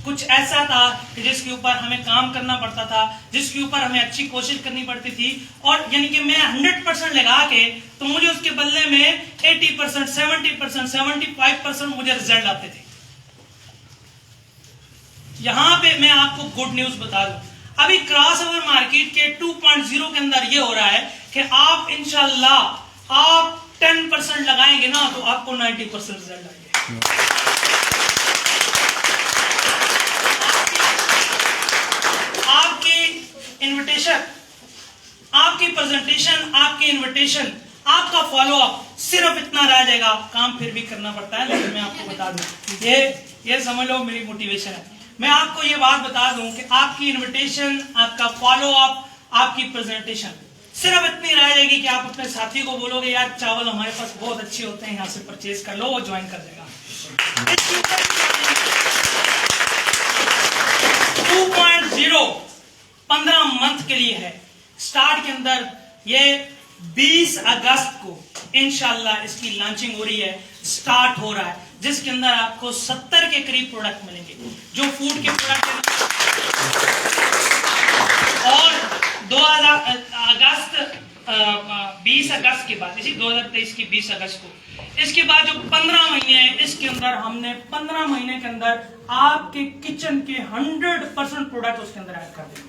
کچھ ایسا تھا کہ جس کے اوپر ہمیں کام کرنا پڑتا تھا، جس کے اوپر ہمیں اچھی کوشش کرنی پڑتی تھی. اور یعنی کہ میں 100% لگا کے تو مجھے اس کے بدلے میں 80%، 70%، 75% مجھے رزلٹ آتے تھے. یہاں پہ میں آپ کو گڈ نیوز بتا دوں، ابھی کراس اوور مارکیٹ کے 2.0 کے اندر یہ ہو رہا ہے کہ آپ انشاءاللہ آپ 10% لگائیں گے نا تو آپ کو 90% رزلٹ آئیں گے. آپ کی انویٹیشن، آپ کی پریزنٹیشن، آپ کی انویٹیشن، آپ کا فالو اپ صرف اتنا رہ جائے گا. کام پھر بھی کرنا پڑتا ہے، لیکن میں آپ کو بتا دوں، یہ سمجھ لو میری موٹیویشن ہے. میں آپ کو یہ بات بتا دوں کہ آپ کی انویٹیشن، آپ کا فالو اپ، آپ کی پریزنٹیشن صرف اتنی رہ جائے گی کہ آپ اپنے ساتھی کو بولو گے یار چاول ہمارے پاس بہت اچھے ہوتے ہیں، یہاں سے پرچیز کر لو، وہ جوائن کر دے گا. 2.0 15 منتھ کے لیے ہے. سٹارٹ کے اندر یہ 20 اگست کو انشاءاللہ اس کی لانچنگ ہو رہی ہے، سٹارٹ ہو رہا ہے، جس کے اندر آپ کو 70 کے قریب پروڈکٹ ملیں گے جو فوڈ کے پروڈکٹ ہیں. اور 20 اگست کے بعد، اسی 2023 کی 20 اگست کو، اس کے بعد جو 15 مہینے ہیں، اس کے اندر ہم نے 15 مہینے کے اندر آپ کے کچن کے 100% پروڈکٹ اس کے اندر ایڈ کر دیں گے.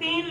3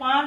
5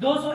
200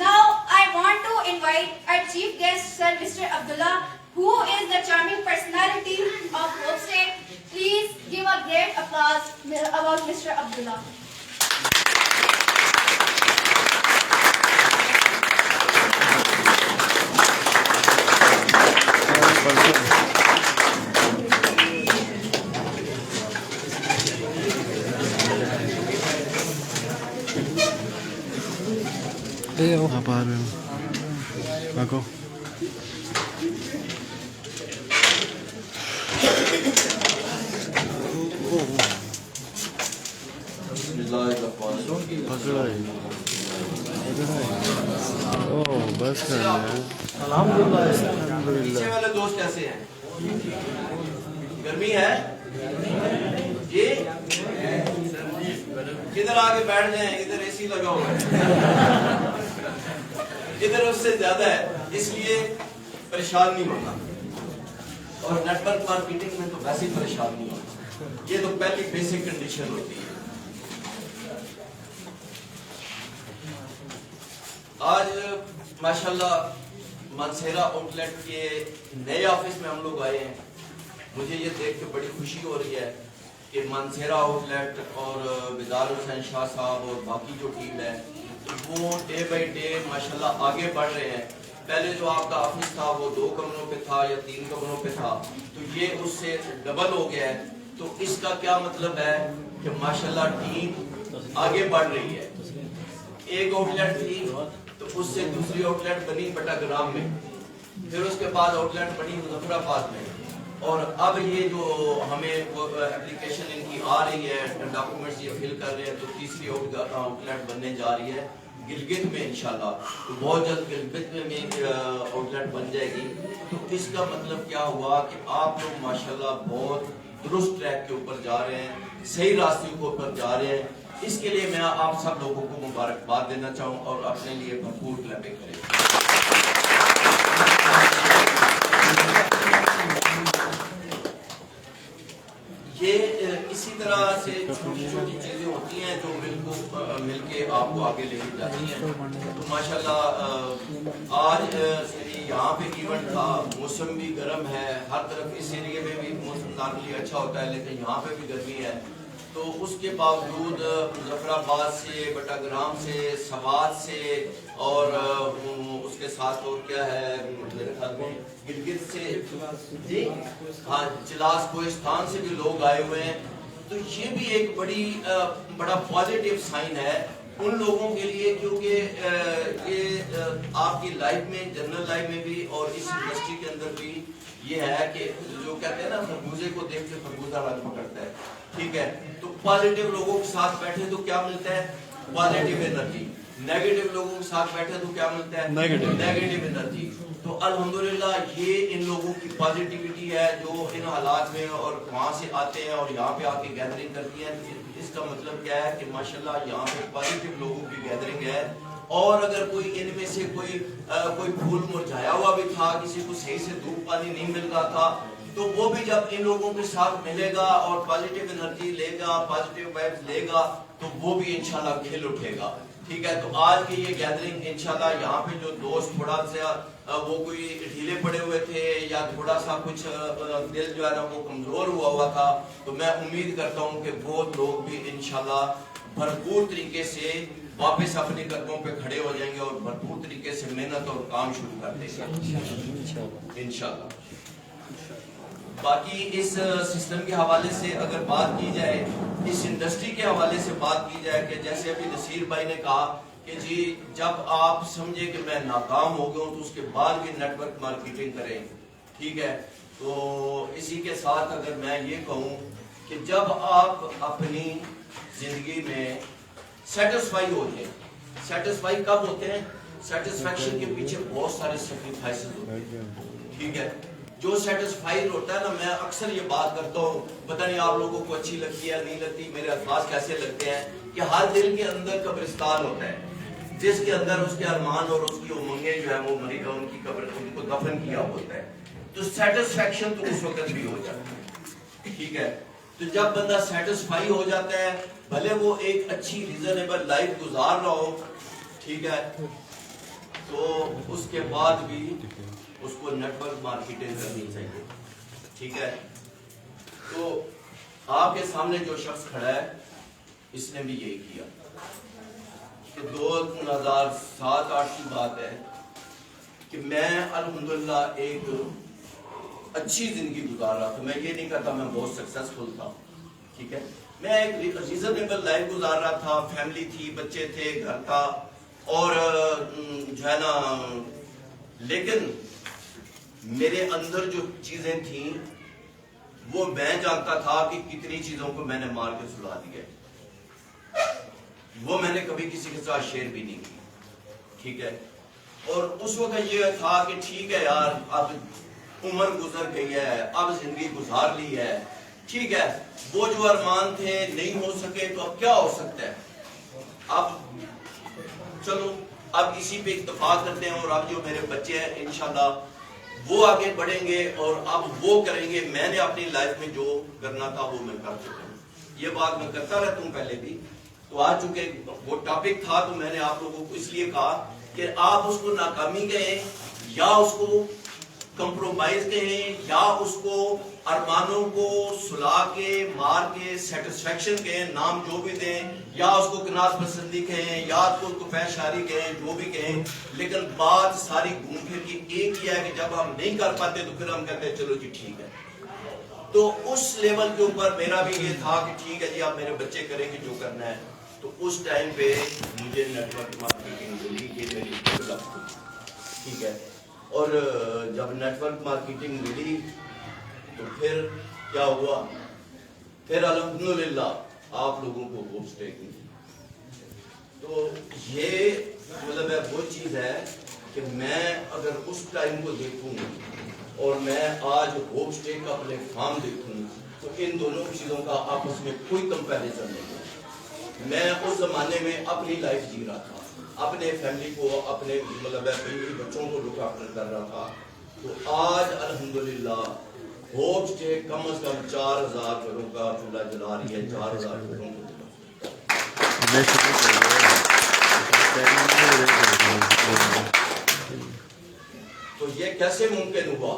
Now I want to invite our chief guest, Sir Mr. Abdullah, who is the charming personality of Hopesay. Please give a great applause about Mr. Abdullah. Apa rin? Ako. Bismillahirrahmanirrahim. بس پیچھے والے دوست کیسے ہیں؟ گرمی ہے جی؟ کدھر آگے بیٹھ جائیں، ادھر اے سی لگا ہوا ہے، ادھر اس سے زیادہ ہے، اس لیے پریشان نہیں ہونا، اور نیٹ ورک مارکیٹنگ میں تو ویسے ہی پریشان نہیں ہونا، یہ تو پہلی بیسک کنڈیشن ہوتی ہے۔ آج ماشاءاللہ مانسہرہ آؤٹ لیٹ کے نئے آفس میں ہم لوگ آئے ہیں، مجھے یہ دیکھ کے بڑی خوشی ہو رہی ہے کہ مانسہرہ آؤٹ لیٹ اور بیدار حسین شاہ صاحب اور باقی جو ٹیم ہے وہ ڈے بائی ڈے ماشاءاللہ آگے بڑھ رہے ہیں۔ پہلے جو آپ کا آفس تھا وہ 2 کمروں پہ تھا یا 3 کمروں پہ تھا، تو یہ اس سے ڈبل ہو گیا ہے، تو اس کا کیا مطلب ہے کہ ماشاءاللہ ٹیم آگے بڑھ رہی ہے۔ ایک آؤٹ لیٹ تھی تو اس سے دوسری آؤٹ لیٹ بنی بٹاگرام میں، پھر اس کے بعد آؤٹ لیٹ بنی مظفر آباد میں، اور اب یہ جو ہمیں اپلیکیشن ان کی آ رہی ہے، ڈاکومنٹس یہ فل کر رہے ہیں، تو تیسری آؤٹ لیٹ بننے جا رہی ہے گلگت میں انشاءاللہ، تو بہت جلد گلگت میں بھی آؤٹ لیٹ بن جائے گی۔ تو اس کا مطلب کیا ہوا کہ آپ لوگ ماشاءاللہ بہت درست ٹریک کے اوپر جا رہے ہیں، صحیح راستے کے اوپر جا رہے ہیں، اس کے لیے میں آپ سب لوگوں کو مبارکباد دینا چاہوں اور اپنے لیے بھرپور کلیپنگ کریں۔ یہ اسی طرح سے چھوٹی چھوٹی چیزیں ہوتی ہیں جو مل کے آپ کو آگے لے کے جاتی ہیں۔ تو ماشاءاللہ آج یہاں پہ ایونٹ تھا، موسم بھی گرم ہے، ہر طرف اس ایریے میں بھی موسم نارملی اچھا ہوتا ہے، لیکن یہاں پہ بھی گرمی ہے، تو اس کے باوجود مظفر آباد سے، بٹاگرام سے، سوات سے، اور اس کے ساتھ اور کیا ہے میرے خیال میں گلگت سے، ہاں چلاس کوہستان سے بھی لوگ آئے ہوئے ہیں، تو یہ بھی ایک بڑا پازیٹیو سائن ہے ان لوگوں کے لیے، کیونکہ یہ آپ کی لائف میں، جنرل لائف میں بھی اور اس انڈسٹری کے اندر بھی یہ ہے کہ جو کہتے ہیں نا خربوزے کو دیکھ کے خربوزہ رنگ پکڑتا ہے، ٹھیک ہے، تو پازیٹیو لوگوں کے ساتھ بیٹھے تو کیا ملتا ہے؟ Positive energy. نیگیٹو لوگوں کے ساتھ بیٹھے تو کیا ملتا ہے؟ Negative energy. تو الحمدللہ یہ ان لوگوں کی پازیٹیوٹی ہے جو ان حالات میں اور وہاں سے آتے ہیں اور یہاں پہ آ کے گیدرنگ کرتی ہیں، اس کا مطلب کیا ہے کہ ماشاءاللہ یہاں پہ پازیٹیو لوگوں کی گیدرنگ ہے، اور اگر کوئی ان میں سے کوئی پھول مرجھایا ہوا بھی تھا، کسی کو صحیح سے دھوپ پانی نہیں مل رہا تھا، تو وہ بھی جب ان لوگوں کے ساتھ ملے گا اور پازیٹیو انرجی لے گا، پازیٹیو وائبز لے گا، تو وہ بھی انشاءاللہ کھل اٹھے گا، ٹھیک ہے۔ تو آج کی یہ گیدرنگ انشاءاللہ یہاں پہ جو دوست تھوڑا سا وہ کوئی ڈھیلے پڑے ہوئے تھے یا تھوڑا سا کچھ دل جو ہے نا وہ کمزور ہوا تھا، تو میں امید کرتا ہوں کہ وہ لوگ بھی انشاءاللہ بھرپور طریقے سے واپس اپنے قدموں پہ کھڑے ہو جائیں گے اور بھرپور طریقے سے محنت اور کام شروع کر دیں گے انشاءاللہ۔ باقی اس سسٹم کے حوالے سے اگر بات کی جائے، اس انڈسٹری کے حوالے سے بات کی جائے، کہ جیسے ابھی نصیر بھائی نے کہا کہ جی جب آپ سمجھے کہ میں ناکام ہو گیا ہوں تو اس کے بعد بھی نیٹ ورک مارکیٹنگ کریں، ٹھیک ہے۔ تو اسی کے ساتھ اگر میں یہ کہوں کہ جب آپ اپنی زندگی میں سیٹسفائی ہو جائیں، سیٹسفائی کب ہوتے ہیں؟ سیٹسفیکشن کے پیچھے بہت سارے سیکریفائسز ہوتے ہیں، ٹھیک ہے۔ جو سیٹسفائیڈ ہوتا ہے نا، میں اکثر یہ بات کرتا ہوں، پتہ نہیں آپ لوگوں کو اچھی لگتی ہے نہیں لگتی، میرے الفاظ کیسے لگتے ہیں، کہ ہر دل کے اندر قبرستان ہوتا ہے جس کے اندر اس کے ارمان اور اس کی امنگیں جو ہے وہ مری ان کی قبر ان کو دفن کیا ہوتا ہے، تو سیٹسفیکشن تو اس وقت بھی ہو جاتا ہے، ٹھیک ہے۔ تو جب بندہ سیٹسفائی ہو جاتا ہے، بھلے وہ ایک اچھی ریزنیبل لائف گزار رہا ہو، ٹھیک ہے، تو اس کے بعد بھی اس کو نیٹ ورک مارکیٹنگ کرنی چاہیے، ٹھیک ہے۔ تو آپ کے سامنے جو شخص کھڑا ہے اس نے بھی یہی کیا کہ 2007-08 کی بات ہے کہ میں الحمدللہ ایک اچھی زندگی گزار رہا تھا، میں یہ نہیں کہتا میں بہت سکسیسفل تھا، ٹھیک ہے، میں ایک ریزنیبل لائف گزار رہا تھا، فیملی تھی، بچے تھے، گھر تھا، اور جو ہے نا، لیکن میرے اندر جو چیزیں تھیں وہ میں جانتا تھا کہ کتنی چیزوں کو میں نے مار کے سلا دیا، وہ میں نے کبھی کسی کے ساتھ شیئر بھی نہیں کی، ٹھیک ہے. اور اس وقت یہ تھا کہ ٹھیک ہے یار اب عمر گزر گئی ہے, اب زندگی گزار لی ہے, ٹھیک ہے, وہ جو ارمان تھے نہیں ہو سکے تو اب کیا ہو سکتا ہے, اب چلو اب اسی پہ اتفاق کرتے ہیں. اور اب جو میرے بچے ہیں انشاءاللہ وہ آگے بڑھیں گے اور اب وہ کریں گے. میں نے اپنی لائف میں جو کرنا تھا وہ میں کر چکا ہوں. یہ بات میں کرتا رہتا ہوں پہلے بھی, تو آج چونکہ وہ ٹاپک تھا تو میں نے آپ لوگوں کو اس لیے کہا کہ آپ اس کو ناکامی کہیں یا اس کو کمپرومائز کہیں یا اس کو ارمانوں کو سلا کے مار کے سیٹسفیکشن کہیں, نام جو بھی دیں, یا اس کو کناز پسندی کہیں یا اس کو پیشاری کہیں, جو بھی کہیں, لیکن بات ساری گھوم پھر کی ایک ہی ہے کہ جب ہم نہیں کر پاتے تو پھر ہم کہتے ہیں چلو جی ٹھیک ہے. تو اس لیول کے اوپر میرا بھی یہ تھا کہ ٹھیک ہے جی آپ میرے بچے کریں گے جو کرنا ہے. تو اس ٹائم پہ مجھے نیٹ ورک مارکیٹنگ ملی کہ میری ٹھیک ہے. اور جب نیٹ ورک مارکیٹنگ ملی تو پھر کیا ہوا, پھر الحمدللہ آپ لوگوں کو ہوپ اسٹیک ملی. تو یہ مطلب ہے وہ چیز ہے کہ میں اگر اس ٹائم کو دیکھوں اور میں آج ہوپ اسٹیک کا پلیٹ فارم دیکھوں تو ان دونوں چیزوں کا آپس میں کوئی کمپیریزن نہیں ہے. میں اس زمانے میں اپنی لائف جی رہا تھا, اپنے فیملی کو, اپنے مطلب ہے بچوں کو لک آفٹر کر رہا تھا. تو آج الحمدللہ ہوپ اسٹیک کم از کم 4000 گھروں کا چولہا جلا رہی ہے, 4000 گھروں کو. تو یہ کیسے ممکن ہوا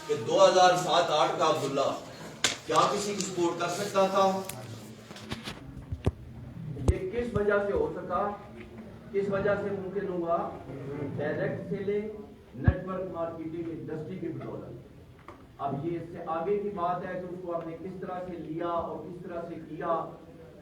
کہ 2007-8 کا عبداللہ کیا کسی کی سپورٹ کر سکتا تھا؟ یہ کس وجہ سے ہو سکا, کس وجہ سے ممکن ہوا؟ Direct selling, net work marketing industry کی بدولت. اب یہ اس سے آگے کی بات ہے کہ اس کو آپ نے کس طرح سے لیا اور کس طرح سے کیا,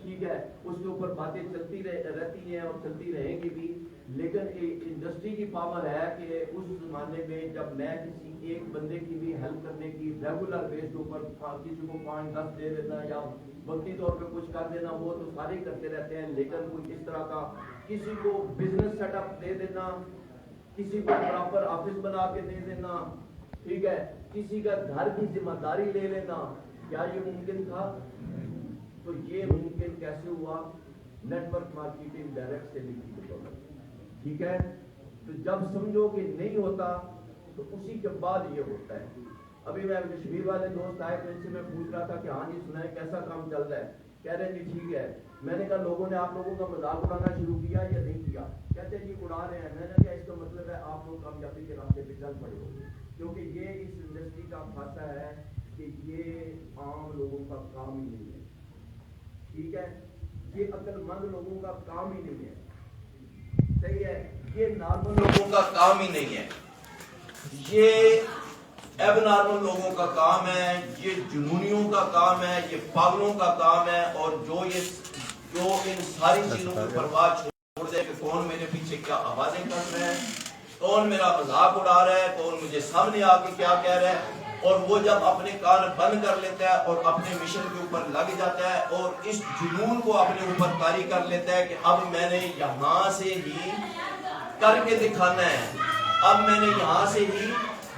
ٹھیک ہے, اس کے اوپر باتیں چلتی رہتی ہیں اور چلتی رہیں گی بھی. لیکن انڈسٹری کی پاور ہے کہ اس زمانے میں جب میں کسی ایک بندے کی بھی ہیلپ کرنے کی ریگولر بیس کے اوپر کسی کو 5-10 دے دینا یا وقتی طور پہ کچھ کر دینا, وہ تو سارے کرتے رہتے ہیں, لیکن کوئی اس طرح کا کسی کو بزنس سیٹ اپ دے دینا, کسی کو پراپر آفس بنا کے دے دینا, ٹھیک ہے, کسی کا گھر کی ذمہ داری لے لینا, کیا یہ ممکن تھا؟ تو یہ ممکن کیسے ہوا؟ Net work marketing direct selling کی بدولت. ٹھیک ہے, تو جب سمجھو کہ نہیں ہوتا تو اسی کے بعد یہ ہوتا ہے. ابھی میں کشمیر والے دوست آئے تو ان سے میں پوچھ رہا تھا کہ ہاں جی سنائیں کیسا کام چل رہا ہے, کہہ رہے ہیں جی ٹھیک ہے. میں نے کہا لوگوں نے آپ لوگوں کا مذاق اڑانا شروع کیا یا نہیں کیا؟ کہتے ہیں جی اڑا رہے ہیں. میں نے کہا اس کا مطلب ہے آپ لوگ کامیابی کے راستے پہ چل پڑے ہو, کیونکہ یہ اس انڈسٹری کا خاصہ ہے کہ یہ عام لوگوں کا کام ہی نہیں ہے. ٹھیک ہے, یہ عقل مند لوگوں کا کام ہی نہیں ہے. صحیح ہے, یہ نارمل لوگوں کا کام ہی نہیں ہے, یہ ایب نارمل لوگوں کا کام ہے, یہ جنونیوں کا کام ہے, یہ پاگلوں کا کام ہے. اور جو ان ساری چیزوں کو پرواہ چھوڑ دے کہ کون میرے پیچھے کیا آوازیں کر رہے ہیں, کون میرا مذاق اڑا رہا ہے, کون مجھے سامنے آ کے کیا کہہ رہا ہے, اور وہ جب اپنے کان بند کر لیتا ہے اور اپنے مشن کے اوپر لگ جاتا ہے اور اس جنون کو اپنے اوپر طاری کر لیتا ہے کہ اب میں نے یہاں سے ہی کر کے دکھانا ہے, اب میں نے یہاں سے ہی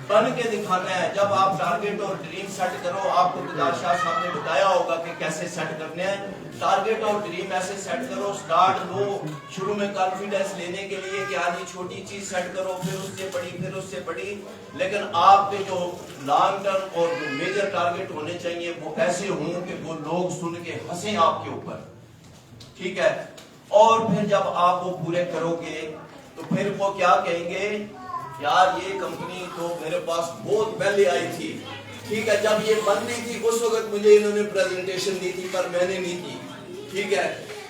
بن کے دکھانا ہے. جب آپ ٹارگٹ اور ڈریم سیٹ کرو, آپ کو گدار شاہ صاحب نے بتایا ہوگا کہ کیسے سیٹ کرنے ہیں. ٹارگٹ اور ڈریم ایسے سیٹ کرو, سٹارٹ لو شروع میں کانفیڈنس لینے کے لیے کہ آج چھوٹی چیز سیٹ کرو, پھر اس سے بڑی, پھر اس سے بڑی. لیکن آپ کے جو لانگ ٹرم اور جو میجر ٹارگٹ ہونے چاہیے وہ ایسے ہوں کہ وہ لوگ سن کے ہنسیں آپ کے اوپر. ٹھیک ہے, اور پھر جب آپ وہ پورے کرو گے تو پھر وہ کیا کہیں گے, یار یہ کمپنی تو میرے پاس بہت پہلے آئی تھی. ٹھیک ہے, جب یہ بننی تھی اس وقت مجھے انہوں نے پریزنٹیشن دی تھی پر میں نے نہیں کی. ٹھیک ہے,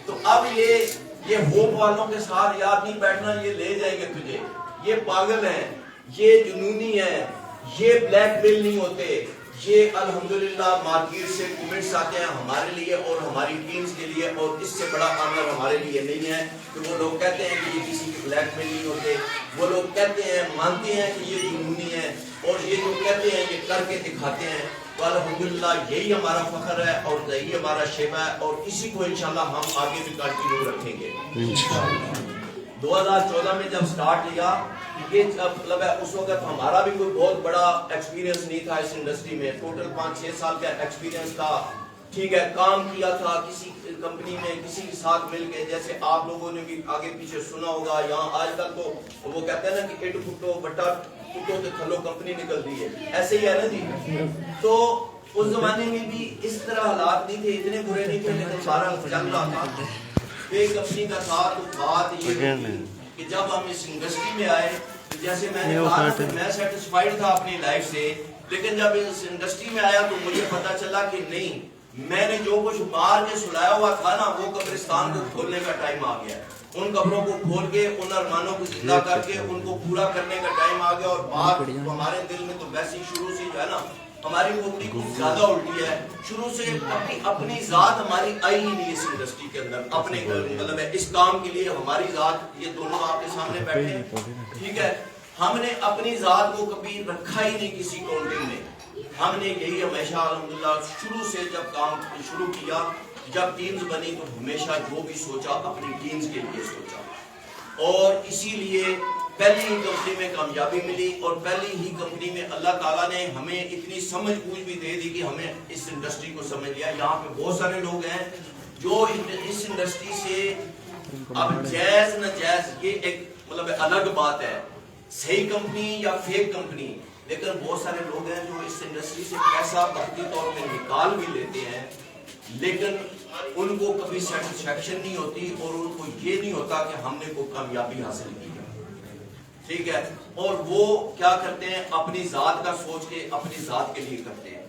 تو اب یہ ہوپ والوں کے ساتھ یار نہیں بیٹھنا, یہ لے جائیں گے تجھے, یہ پاگل ہیں, یہ جنونی ہیں, یہ بلیک میل نہیں ہوتے. یہ الحمدللہ مارکیٹ سے کمنٹس آتے ہیں ہمارے لیے اور ہماری ٹیمز کے لیے, اور اس سے بڑا آنر ہمارے لیے نہیں ہے کہ وہ لوگ کہتے ہیں کہ یہ کسی کی بلیک میل نہیں ہوتے. وہ لوگ کہتے ہیں, مانتے ہیں کہ یہ جنونی ہے, اور یہ جو کہتے ہیں یہ کر کے دکھاتے ہیں. تو الحمدللہ یہی ہمارا فخر ہے اور یہی ہمارا شیوا ہے, اور اسی کو انشاءاللہ ہم آگے بھی کنٹینیو رکھیں گے. 2014 میں جب سٹارٹ کیا یہ مطلب ہے اس وقت ہمارا بھی کوئی بہت بڑا ایکسپیرینس نہیں تھا اس انڈسٹری میں, ٹوٹل 5-6 سال کا ایکسپیرینس تھا, ٹھیک ہے, کام کیا تھا کسی کمپنی میں کسی کے ساتھ مل کے, جیسے آپ لوگوں نے بھی آگے پیچھے سنا ہوگا, یہاں آج کل تو وہ کہتے ہیں نا کہ اٹ پھٹو بٹا پھٹو تو تھلو کمپنی نکلتی ہے, ایسے ہی ہے نا جی. تو اس زمانے میں بھی اس طرح حالات نہیں تھے, اتنے برے نہیں تھے, لیکن سارا چل رہا تھا. ایک کمپنی کا تھا تو بات یہ ہوئی کہ جب ہم اس انڈسٹری میں آئے, جیسے میں نے کہا کہ میں سیٹسفائیڈ تھا اپنی لائف سے, لیکن جب اس انڈسٹری میں آیا تو مجھے پتا چلا کہ نہیں, میں نے جو کچھ مار کے سلایا ہوا تھا نا وہ قبرستان کو کھولنے کا ٹائم آ گیا. ان قبروں کو کھول کے ان ارمانوں کو زندہ کر کے ان کو پورا کرنے کا ٹائم آ گیا. اور بات ہمارے دل میں تو ویسے ہی شروع سے جو ہے نا ہماری پوری کچھ زیادہ الٹی ہے, شروع سے اپنی ذات ہماری آئی ہی نہیں اس انڈسٹری کے اندر, اپنے مطلب ہے اس کام کے لیے ہماری ذات, یہ دونوں آپ کے سامنے بیٹھے ہیں, ٹھیک ہے, ہم نے اپنی ذات کو کبھی رکھا ہی نہیں کسی کاؤنٹنگ میں. ہم نے یہی ہمیشہ الحمدللہ شروع سے جب کام شروع کیا, جب ٹیمز بنی تو ہمیشہ جو بھی سوچا اپنی ٹیمز کے لیے سوچا, اور اسی لیے پہلی ہی کمپنی میں کامیابی ملی, اور پہلی ہی کمپنی میں اللہ تعالیٰ نے ہمیں اتنی سمجھ بوجھ بھی دے دی کہ ہمیں اس انڈسٹری کو سمجھ لیا. یہاں پہ بہت سارے لوگ ہیں جو اس انڈسٹری سے اب جائز نہ جائز یہ ایک مطلب الگ بات ہے, صحیح کمپنی یا فیک کمپنی, لیکن بہت سارے لوگ ہیں جو اس انڈسٹری سے پیسہ وقتی طور پہ نکال بھی لیتے ہیں, لیکن ان کو کبھی سیٹسفیکشن نہیں ہوتی اور ان کو یہ نہیں ہوتا کہ ہم نے کوئی کامیابی حاصل کی ہے, ٹھیک ہے, اور وہ کیا کرتے ہیں اپنی ذات کا سوچ کے اپنی ذات کے لیے کرتے ہیں.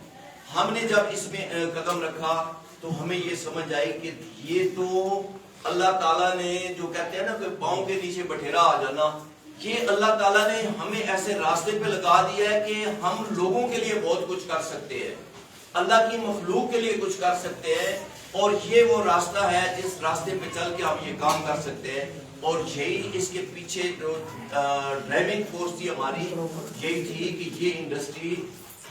ہم نے جب اس میں قدم رکھا تو ہمیں یہ سمجھ آئی کہ یہ تو اللہ تعالیٰ نے جو کہتے ہیں نا کہ پاؤں کے نیچے بٹھیرا آ جانا, یہ اللہ تعالیٰ نے ہمیں ایسے راستے پہ لگا دیا ہے کہ ہم لوگوں کے لیے بہت کچھ کر سکتے ہیں, اللہ کی مخلوق کے لیے کچھ کر سکتے ہیں, اور یہ وہ راستہ ہے جس راستے پہ چل کے ہم یہ کام کر سکتے ہیں. اور یہی اس کے پیچھے جو ڈرائیونگ فورس تھی ہماری, یہی تھی کہ یہ انڈسٹری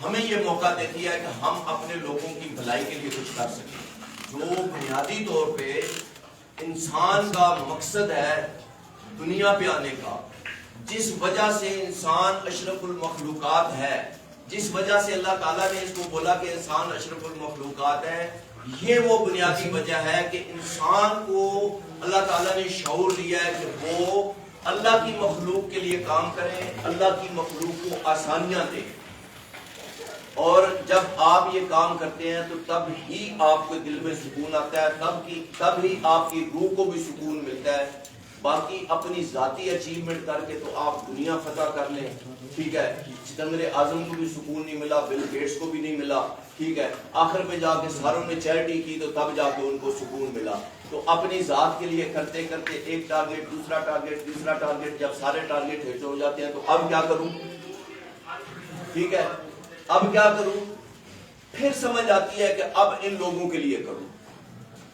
ہمیں یہ موقع دیتی ہے کہ ہم اپنے لوگوں کی بھلائی کے لیے کچھ کر سکیں. جو بنیادی طور پہ انسان کا مقصد ہے دنیا پہ آنے کا, جس وجہ سے انسان اشرف المخلوقات ہے, جس وجہ سے اللہ تعالیٰ نے اس کو بولا کہ انسان اشرف المخلوقات ہے, یہ وہ بنیادی وجہ ہے کہ انسان کو اللہ تعالیٰ نے شعور دیا ہے کہ وہ اللہ کی مخلوق کے لیے کام کریں, اللہ کی مخلوق کو آسانیاں دیں. اور جب آپ یہ کام کرتے ہیں تو تب ہی آپ کو دل میں سکون آتا ہے, تب ہی آپ کی روح کو بھی سکون ملتا ہے. باقی اپنی ذاتی اچیومنٹ کر کے تو آپ دنیا فتح کر لیں, ٹھیک ہے, سکندر اعظم کو بھی سکون نہیں ملا, بل گیٹس کو بھی نہیں ملا, ٹھیک ہے, آخر میں جا کے ساروں نے چیریٹی کی تو تب جا کے ان کو سکون ملا. تو اپنی ذات کے لیے کرتے کرتے ایک ٹارگیٹ, دوسرا ٹارگیٹ, تیسرا ٹارگیٹ, جب سارے ٹارگیٹ ہٹ ہو جاتے ہیں تو اب کیا کروں, ٹھیک ہے, اب کیا کروں, پھر سمجھ آتی ہے کہ اب ان لوگوں کے لیے کروں.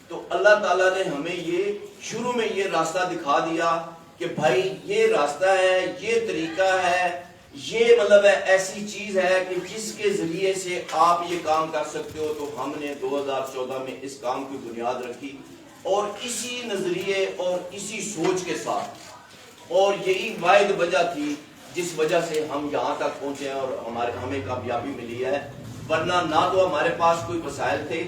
تو اللہ تعالیٰ نے ہمیں یہ شروع میں یہ راستہ دکھا دیا کہ بھائی یہ راستہ ہے, یہ طریقہ ہے, یہ مطلب ہے ایسی چیز ہے کہ جس کے ذریعے سے آپ یہ کام کر سکتے ہو. تو ہم نے 2014 میں اس کام کی بنیاد رکھی, اور اسی نظریے اور اسی سوچ کے ساتھ, اور یہی واحد وجہ تھی جس وجہ سے ہم یہاں تک پہنچے ہیں اور ہمیں کامیابی ملی ہے. ورنہ نہ تو ہمارے پاس کوئی وسائل تھے,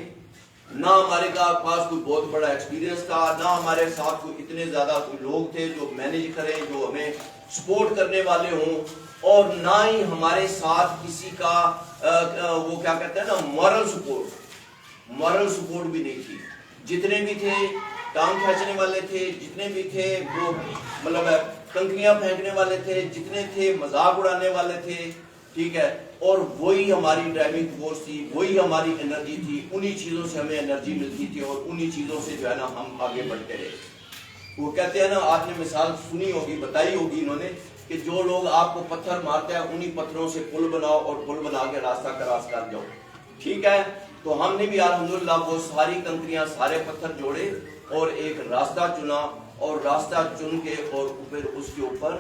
نہ ہمارے پاس کوئی بہت بڑا ایکسپیرینس تھا, نہ ہمارے ساتھ کوئی اتنے زیادہ کوئی لوگ تھے جو مینیج کریں, جو ہمیں سپورٹ کرنے والے ہوں, اور نہ ہی ہمارے ساتھ کسی کا وہ کیا کہتے ہیں نا مورل سپورٹ بھی نہیں تھی. جتنے بھی تھے ٹانگ کھینچنے والے تھے, جتنے بھی تھے وہ مطلب کنکریاں پھینکنے والے تھے, جتنے تھے مذاق اڑانے والے تھے, ٹھیک ہے, اور وہی ہماری ڈرائیونگ فورس تھی, وہی ہماری انرجی تھی, انہی چیزوں سے ہمیں انرجی ملتی تھی, اور انہی چیزوں سے جو ہے نا ہم آگے بڑھتے رہے. وہ کہتے ہیں نا, آپ نے مثال سنی ہوگی, بتائی ہوگی انہوں نے, کہ جو لوگ آپ کو پتھر مارتے ہیں انہی پتھروں سے پل بناؤ اور پل بنا کے راستہ کراس کر جاؤ, ٹھیک ہے. تو ہم نے بھی الحمدللہ وہ ساری کنکریاں, سارے پتھر جوڑے اور ایک راستہ چنا, اور راستہ چن کے اور پھر اس کے اوپر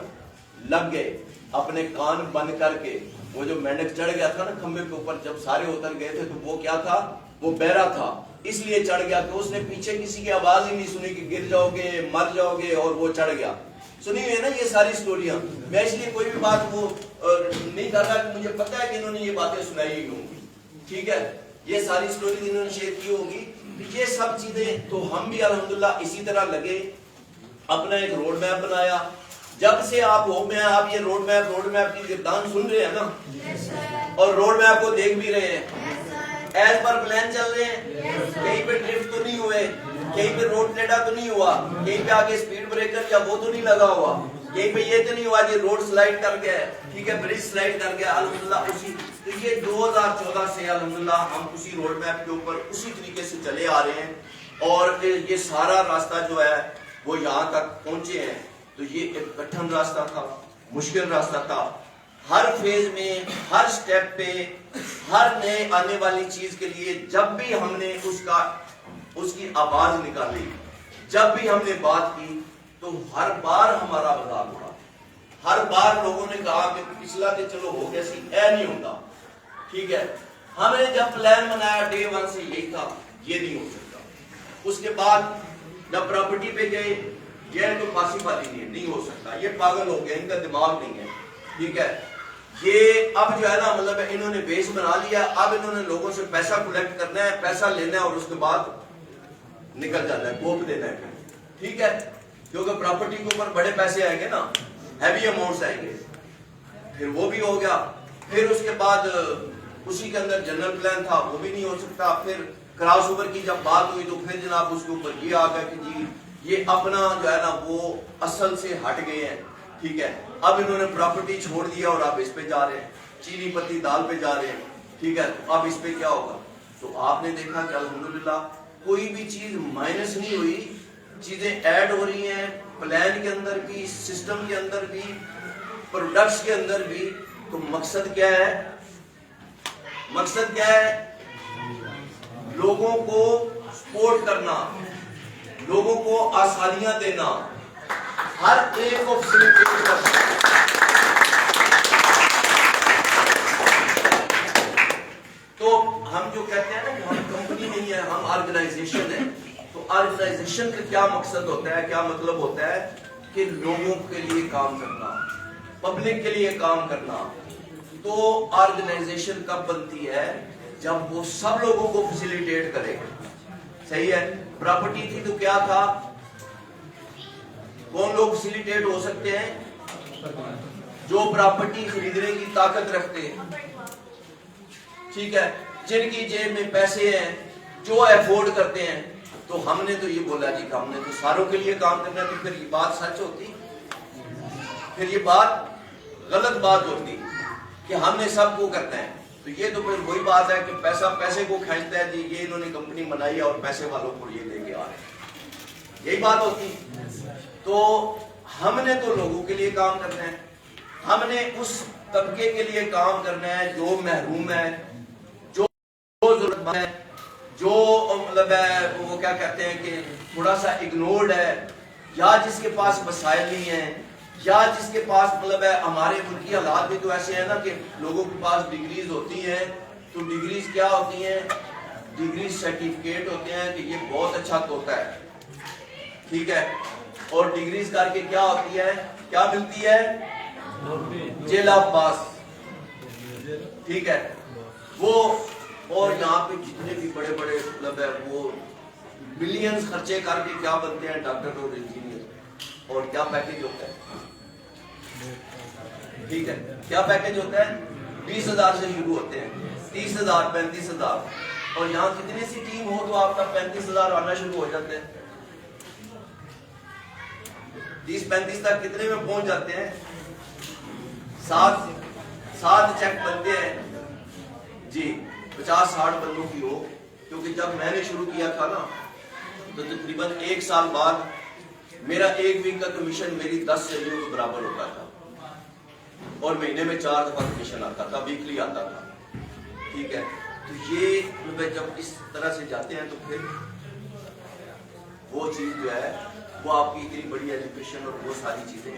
لگ گئے اپنے کان بند کر کے. وہ جو مینڈک چڑھ گیا تھا نا کھمبے کے اوپر, جب سارے اتر گئے تھے تو وہ کیا تھا, وہ بہرا تھا, اس لیے چڑھ گیا کہ اس نے پیچھے کسی کی آواز ہی نہیں سنی کہ گر جاؤ گے, مر جاؤ گے, اور وہ چڑھ گیا. سنی ہوئی ہے نا یہ ساری اسٹوریاں. میں اس لیے کوئی بھی بات وہ نہیں کر رہا کہ مجھے پتا ہے کہ انہوں نے یہ باتیں سنائی ہی ہوں گی. ٹھیک ہے, یہ ساری اسٹوری انہوں نے شیئر کی ہوگی. یہ سب چیزیں تو ہم بھی الحمدللہ اسی طرح لگے, اپنا ایک روڈ میپ بنایا. جب سے آپ ہو میں آپ یہ روڈ میپ کی گردان سن رہے ہیں نا, اور روڈ میپ کو دیکھ بھی رہے ہیں, ایز پر پلان چل رہے ہیں. کہیں پہ ڈرفٹ تو نہیں ہوئے, کہیں پہ روڈ ٹیڑھا تو نہیں ہوا, کہیں پہ آگے سپیڈ بریکر یا وہ تو نہیں لگا ہوا, کہیں پہ یہ تو نہیں ہوا کہ روڈ سلائڈ کر گیا, ٹھیک ہے, برج سلائڈ کر گیا. الحمدللہ اسی یہ 2014 سے الحمدللہ ہم اسی روڈ میپ کے اوپر اسی طریقے سے چلے آ رہے ہیں, اور یہ سارا راستہ جو ہے وہ یہاں تک پہنچے ہیں. تو یہ ایک کٹھن راستہ تھا, مشکل راستہ تھا. ہر فیز میں, ہر سٹیپ پہ, ہر نئے آنے والی چیز کے لیے جب بھی ہم نے اس کی آواز نکالی, جب بھی ہم نے بات کی, تو ہر بار ہمارا مذاق اڑا. ہر بار لوگوں نے کہا کہ پچھلا کہ چلو ہو گیا سی, اے نہیں ہوتا. ٹھیک ہے, ہم نے جب پلان بنایا ڈے 1 سے یہی تھا, یہ نہیں ہو سکتا. اس کے بعد جب پراپرٹی پہ گئے, یہ تو پاسبل ہی نہیں ہو سکتا, یہ پاگل ہو گیا, ان کا دماغ نہیں ہے. ٹھیک ہے, یہ اب جو ہے نا مطلب انہوں نے بیس بنا لیا. اب انہوں نے لوگوں سے پیسہ کلیکٹ کرنا ہے, پیسہ لینا ہے, اور اس کے بعد نکل جانا ہے, کوپ دینا ہے. ٹھیک ہے, کیونکہ پراپرٹی کے اوپر بڑے پیسے آئیں گے نا, ہیوی اماؤنٹس آئیں گے. پھر وہ بھی ہو گیا. پھر اس کے بعد اسی کے اندر جنرل پلان تھا, وہ بھی نہیں ہو سکتا. پھر کراس اوور کی جب بات ہوئی تو پھر جناب اس کے اوپر یہ آ گیا کہ جی یہ اپنا جو ہے نا وہ اصل سے ہٹ گئے ہیں. ٹھیک ہے, اب انہوں نے پراپرٹی چھوڑ دیا اور اب اس پہ جا رہے ہیں, چینی پتی دال پہ جا رہے ہیں. ٹھیک ہے, تو اب اس پہ کیا ہوگا. تو آپ نے دیکھا کہ الحمدللہ کوئی بھی چیز مائنس نہیں ہوئی, چیزیں ایڈ ہو رہی ہیں پلان کے اندر بھی, سسٹم کے اندر بھی, پروڈکٹس کے اندر بھی. تو مقصد کیا ہے, مقصد کیا ہے, لوگوں کو سپورٹ کرنا, لوگوں کو آسانیاں دینا, ہر ایک کو فیسیلیٹیٹ کرنا. تو ہم جو کہتے ہیں نا کہ ہم کمپنی نہیں ہے, ہم آرگنائزیشن ہے. تو آرگنائزیشن کا کیا مقصد ہوتا ہے, کیا مطلب ہوتا ہے کہ لوگوں کے لیے کام کرنا, پبلک کے لیے کام کرنا. تو آرگنائزیشن کب بنتی ہے, جب وہ سب لوگوں کو فیسیلیٹیٹ کرے. صحیح ہے, پراپرٹی تھی تو کیا تھا, کون لوگ فیسیلیٹیٹ ہو سکتے ہیں, جو پراپرٹی خریدنے کی طاقت رکھتے ہیں. ٹھیک ہے, جن کی جیب میں پیسے ہیں, جو افورڈ کرتے ہیں. تو ہم نے تو یہ بولا جی کہ ہم نے تو ساروں کے لیے کام کرنا ہے. تو پھر یہ بات سچ ہوتی, پھر یہ بات غلط بات ہوتی کہ ہم نے سب کو کرنا ہے. تو یہ تو پھر وہی بات ہے کہ پیسہ پیسے کو کھینچتا ہے, جی یہ انہوں نے کمپنی بنائی ہے اور پیسے والوں کو یہ لے کے آ رہے ہیں, یہی بات ہوتی. تو ہم نے تو لوگوں کے لیے کام کرنا ہے, ہم نے اس طبقے کے لیے کام کرنا ہے جو محروم ہے, جو ضرورت مند ہے, جو مطلب ہے وہ کیا کہتے ہیں کہ تھوڑا سا اگنورڈ ہے, یا جس کے پاس وسائل نہیں ہیں, یا جس کے پاس مطلب ہے. ہمارے ملکی حالات بھی تو ایسے ہیں نا کہ لوگوں کے پاس ڈگریز ہوتی ہیں. تو ڈگریز کیا ہوتی ہیں, ڈگریز سرٹیفکیٹ ہوتے ہیں کہ یہ بہت اچھا طوطا ہے. ٹھیک ہے, اور ڈگریز کر کے کیا ہوتی ہے, کیا ملتی ہے, جیل آف پاس. ٹھیک ہے, وہ اور یہاں پہ جتنے بھی بڑے بڑے مطلب ہے وہ ملینز خرچے کر کے کیا بنتے ہیں, ڈاکٹر اور انجینئر. اور کیا پیکج ہوتا ہے, ٹھیک ہے, کیا پیکج ہوتا ہے, 20,000 سے شروع ہوتے ہیں, 30,000 35,000. اور یہاں کتنی سی ٹیم ہو تو آپ کا 35,000 آنا شروع ہو جاتے ہیں. 30-35 تک کتنے میں پہنچ جاتے ہیں, 7 چیک بنتے ہیں جی, 50-60 بندوں کی ہو. کیونکہ جب میں نے شروع کیا تھا نا تو تقریباً 1 سال بعد میرا 1 ویک کا کمیشن میری 10 سیلریوں کے برابر ہوتا تھا, اور مہینے میں 4 دفعہ کمیشن آتا تھا, ویکلی آتا تھا. ٹھیک ہے, تو یہ جب اس طرح سے جاتے ہیں تو پھر وہ چیز جو ہے وہ آپ کی اتنی بڑی ایجوکیشن اور وہ ساری چیزیں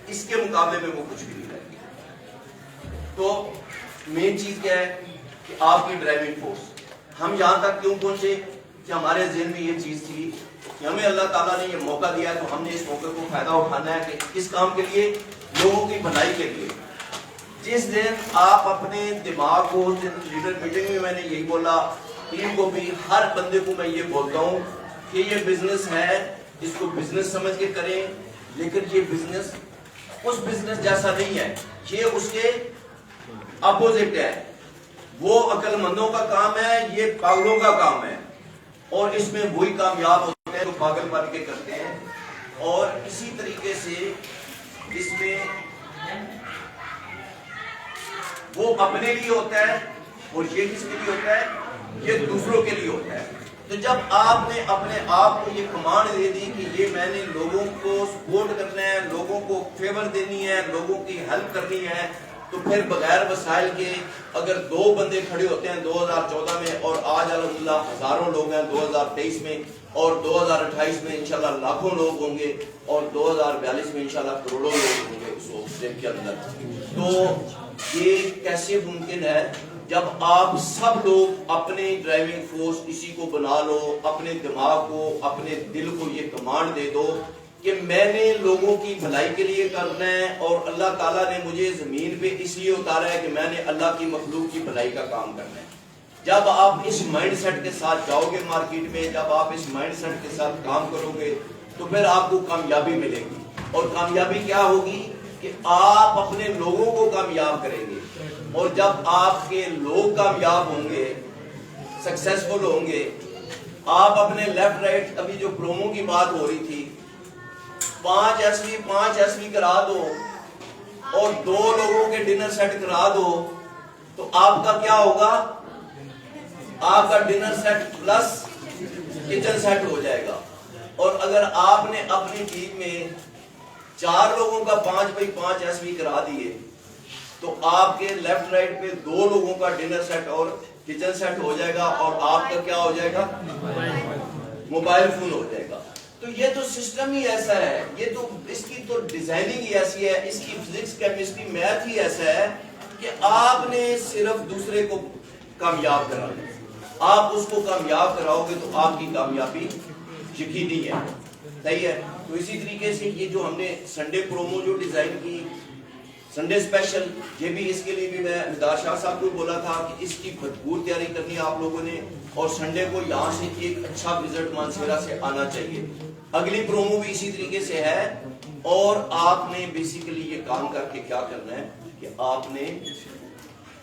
اس کے مقابلے میں وہ کچھ بھی نہیں رہتی. تو مین چیز کیا ہے کہ آپ کی ڈرائیونگ فورس. ہم یہاں تک کیوں پہنچے کہ ہمارے ذہن میں یہ چیز تھی کہ ہمیں اللہ تعالیٰ نے یہ موقع دیا ہے تو ہم نے اس موقع کو فائدہ اٹھانا ہے کہ کس کام کے لیے؟ لوگوں کی بھلائی کے لیے. جس دن آپ اپنے دماغ کو, لیڈر میٹنگ میں نے یہی بولا, ٹیم کو بھی, ہر بندے کو میں یہ بولتا ہوں کہ یہ بزنس ہے, اس کو بزنس سمجھ کے کریں, لیکن یہ بزنس اس بزنس جیسا نہیں ہے, یہ اس کے اپوزٹ ہے. وہ عقل مندوں کا کام ہے, یہ پاگلوں کا کام ہے, اور اس میں وہی کامیاب ہوتے ہیں جو پاگل بن کے کرتے ہیں. اور اسی طریقے سے اس میں وہ اپنے لیے ہوتا ہے اور یہ کس کے لیے ہوتا ہے؟ یہ دوسروں کے لیے ہوتا ہے. تو جب آپ نے اپنے آپ کو یہ کمانڈ دے دی کہ یہ میں نے لوگوں کو سپورٹ کرنا ہے, لوگوں کو فیور دینی ہے, لوگوں کی ہیلپ کرنی ہے, تو پھر بغیر وسائل کے اگر 2 بندے کھڑے ہوتے ہیں 2014 میں, اور آج الحمدللہ ہزاروں لوگ ہیں 2023 میں, اور 2028 میں انشاءاللہ لاکھوں لوگ ہوں گے, اور 2042 میں انشاءاللہ کروڑوں لوگ ہوں گے اس وقت کے اندر. تو یہ کیسے ممکن ہے جب آپ سب لوگ اپنے ڈرائیونگ فورس اسی کو بنا لو, اپنے دماغ کو, اپنے دل کو یہ کمانڈ دے دو کہ میں نے لوگوں کی بھلائی کے لیے کرنا ہے, اور اللہ تعالیٰ نے مجھے زمین پہ اس لیے اتارا ہے کہ میں نے اللہ کی مخلوق کی بھلائی کا کام کرنا ہے. جب آپ اس مائنڈ سیٹ کے ساتھ جاؤ گے مارکیٹ میں, جب آپ اس مائنڈ سیٹ کے ساتھ کام کرو گے, تو پھر آپ کو کامیابی ملے گی. اور کامیابی کیا ہوگی کہ آپ اپنے لوگوں کو کامیاب کریں گے, اور جب آپ کے لوگ کامیاب ہوں گے, سکسیسفل ہوں گے, آپ اپنے لیفٹ رائٹ, ابھی جو پرومو کی بات ہو رہی تھی, 5 ایسوی کرا دو اور 2 لوگوں کے ڈنر سیٹ کرا دو, تو آپ کا کیا ہوگا؟ آپ کا dinner set plus kitchen set ہو جائے گا. اور اگر آپ نے اپنی ٹیم میں 4 لوگوں کا 5x5 ایسوی کرا دیے, تو آپ کے لیفٹ رائٹ پہ 2 لوگوں کا ڈنر سیٹ اور کچن سیٹ ہو جائے گا, اور آپ کا کیا ہو جائے گا؟ موبائل فون ہو جائے گا. تو یہ تو سسٹم ہی ایسا ہے, یہ تو اس کی تو ڈیزائننگ ہی ایسی ہے, اس کی فزکس, کیمسٹری, میتھ ہی ایسا ہے کہ آپ نے صرف دوسرے کو کامیاب کرانا ہے. آپ اس کو کامیاب کراؤ گے تو آپ کی کامیابی یقینی ہے. صحیح ہے. تو اسی طریقے سے یہ جو ہم نے سنڈے پرومو جو ڈیزائن کی, سنڈے اسپیشل, یہ بھی اس کے لیے بھی میں مدار شاہ صاحب کو بولا تھا کہ اس کی بھرپور تیاری کرنی ہے آپ لوگوں نے, اور سنڈے کو یہاں سے ایک اچھا وزٹ مانسیرا سے آنا چاہیے. اگلی پرومو بھی اسی طریقے سے ہے, اور آپ نے بیسیکلی یہ کام کر کے کیا کرنا ہے کہ آپ نے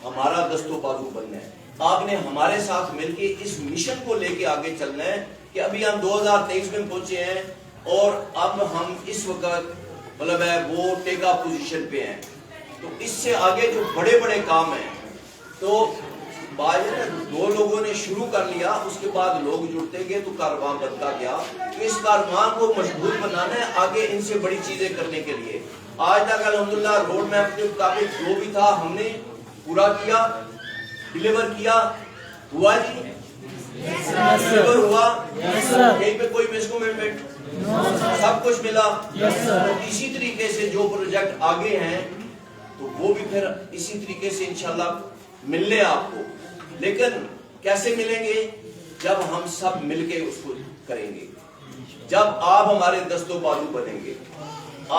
ہمارا دست و بازو بننا ہے. آپ نے ہمارے ساتھ مل کے اس مشن کو لے کے آگے چلنا ہے کہ ابھی ہم 2023 میں پہنچے ہیں, اور اب ہم اس وقت مطلب ہے وہ ٹیک آف پوزیشن پہ ہیں. تو اس سے آگے جو بڑے بڑے کام ہیں, تو 2 لوگوں نے شروع کر لیا, اس کے بعد لوگ جڑتے گئے تو کاروان بنتا گیا. اس کاروان کو مضبوط بنانا ہے آگے ان سے بڑی چیزیں کرنے کے لیے. آج تک الحمدللہ روڈ میپ کے مطابق جو بھی تھا ہم نے پورا کیا, ڈیلیور کیا. ہوا جی؟ ڈیلیور ہوا؟ کہیں پہ کوئی مسکومنٹ؟ سب کچھ ملا. اسی طریقے سے جو پروجیکٹ آگے ہیں تو وہ بھی پھر اسی طریقے سے انشاءاللہ ملنے آپ کو. لیکن کیسے ملیں گے؟ جب ہم سب مل کے اس کو کریں گے, جب آپ ہمارے دست و بازو بنیں گے.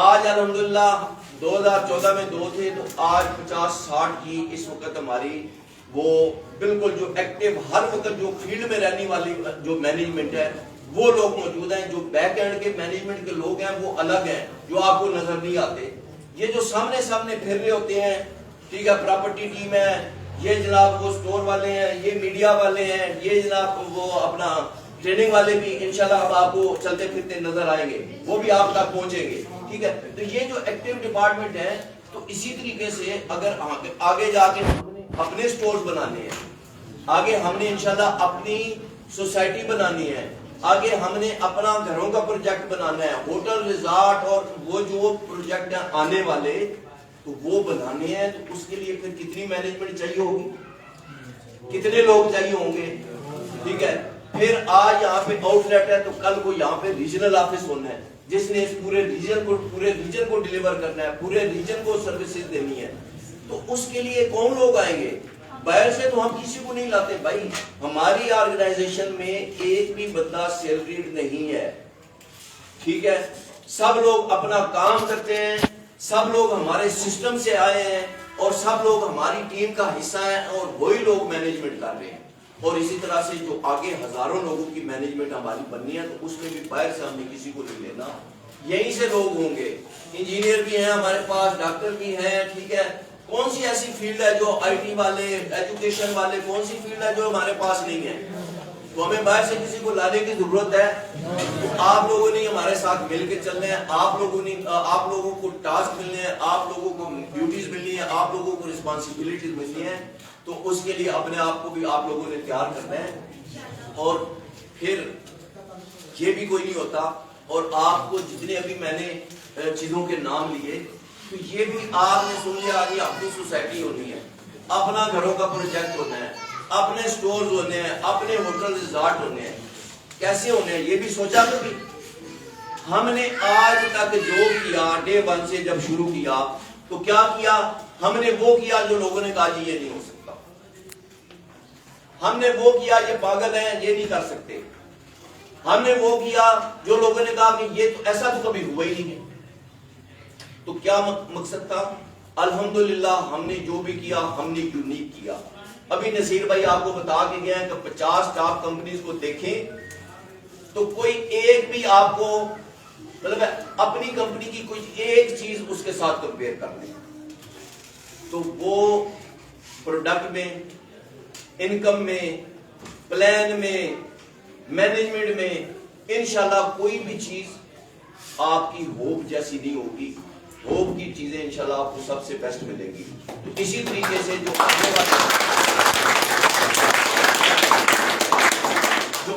آج الحمدللہ 2014 میں 2 تھے, تو آج 50-60 کی اس وقت ہماری وہ بالکل جو ایکٹیو ہر وقت جو فیلڈ میں رہنے والی جو مینجمنٹ ہے وہ لوگ موجود ہیں. جو بیک اینڈ کے مینجمنٹ کے لوگ ہیں وہ الگ ہیں, جو آپ کو نظر نہیں آتے. یہ جو سامنے پھر رہے ہوتے ہیں, ٹھیک ہے, پراپرٹی ٹیم ہے, یہ جناب وہ سٹور والے ہیں, یہ میڈیا والے ہیں, یہ جناب وہ اپنا ٹریننگ والے بھی انشاءاللہ اب آپ کو چلتے پھرتے نظر آئیں گے, وہ بھی آپ تک پہنچیں گے. ٹھیک ہے. تو یہ جو ایکٹیو ڈپارٹمنٹ ہے, تو اسی طریقے سے اگر آگے جا کے اپنے سٹورز بنانے ہیں, آگے ہم نے انشاءاللہ اپنی سوسائٹی بنانی ہے, آگے ہم نے اپنا گھروں کا پروجیکٹ بنانا ہے, ہوٹل, ریزارٹ, اور وہ جو پروجیکٹ ہیں آنے والے تو وہ بنانے ہیں. تو اس کے لیے پھر کتنی مینجمنٹ چاہیے ہوگی, کتنے لوگ چاہیے ہوں گے. ٹھیک ہے. پھر آج یہاں پہ آؤٹ لیٹ ہے, تو کل کو یہاں پہ ریجنل آفس ہونا ہے, جس نے اس پورے ریجن کو ڈیلیور کرنا ہے, پورے ریجن کو سروسز دینی ہے. تو اس کے لیے کون لوگ آئیں گے؟ باہر سے تو ہم کسی کو نہیں لاتے بھائی. ہماری آرگنائزیشن میں ایک بھی بندہ سیلریڈ نہیں ہے. ٹھیک ہے, سب لوگ اپنا کام کرتے ہیں, سب لوگ ہمارے سسٹم سے آئے ہیں اور سب لوگ ہماری ٹیم کا حصہ ہیں اور وہی لوگ مینجمنٹ کر رہے ہیں. اور اسی طرح سے جو آگے ہزاروں لوگوں کی مینجمنٹ ہماری بننی ہے تو اس میں بھی باہر سے ہم نے کسی کو نہیں لینا, یہیں سے لوگ ہوں گے. انجینئر بھی ہیں ہمارے پاس, ڈاکٹر بھی ہیں, ٹھیک ہے. کون سی ایسی فیلڈ ہے جو آئی ٹی والے, ایجوکیشن والے, کون سی فیلڈ ہے جو ہمارے پاس نہیں ہے؟ تو ہمیں باہر سے کسی کو لانے کی ضرورت ہے. تو آپ لوگوں نے ہمارے ساتھ مل کے چلنا ہے, آپ لوگوں کو ٹاسک ملنے ہیں, آپ لوگوں کو ڈیوٹیز ملنی ہے, آپ لوگوں کو رسپانسبلٹیز ملنی ہیں. تو اس کے لیے اپنے آپ کو بھی آپ لوگوں نے تیار کرنا ہے. اور پھر یہ بھی کوئی نہیں ہوتا, اور آپ کو جتنے ابھی میں نے چیزوں کے نام لیے تو یہ بھی آپ نے سن لیا کہ اپنی سوسائٹی ہونی ہے, اپنا گھروں کا پروجیکٹ ہونا ہے, اپنے سٹورز ہونے ہیں, اپنے ہوٹل ریزارٹ ہونے ہیں. کیسے ہونے ہیں یہ بھی سوچا تو بھی. ہم نے آج تک جو کیا ڈے 1 سے جب شروع کیا تو کیا کیا, ہم نے وہ کیا جو لوگوں نے کہا جی یہ نہیں ہو سکتا, ہم نے وہ کیا یہ پاگل ہیں یہ نہیں کر سکتے, ہم نے وہ کیا جو لوگوں نے کہا کہ یہ تو ایسا تو کبھی ہوا ہی نہیں ہے. تو کیا مقصد تھا؟ الحمدللہ ہم نے جو بھی کیا ہم نے یونیک کیا. ابھی نصیر بھائی آپ کو بتا کے گئے ہیں کہ 50 ٹاپ کمپنیز کو دیکھیں تو کوئی ایک بھی آپ کو مطلب اپنی کمپنی کی کوئی ایک چیز اس کے ساتھ کمپیئر کر لیں تو وہ پروڈکٹ میں, انکم میں, پلان میں, مینجمنٹ میں انشاءاللہ کوئی بھی چیز آپ کی ہوپ جیسی نہیں ہوگی. ہوپ کی چیزیں انشاءاللہ آپ کو سب سے بیسٹ ملیں گی. تو اسی طریقے سے جو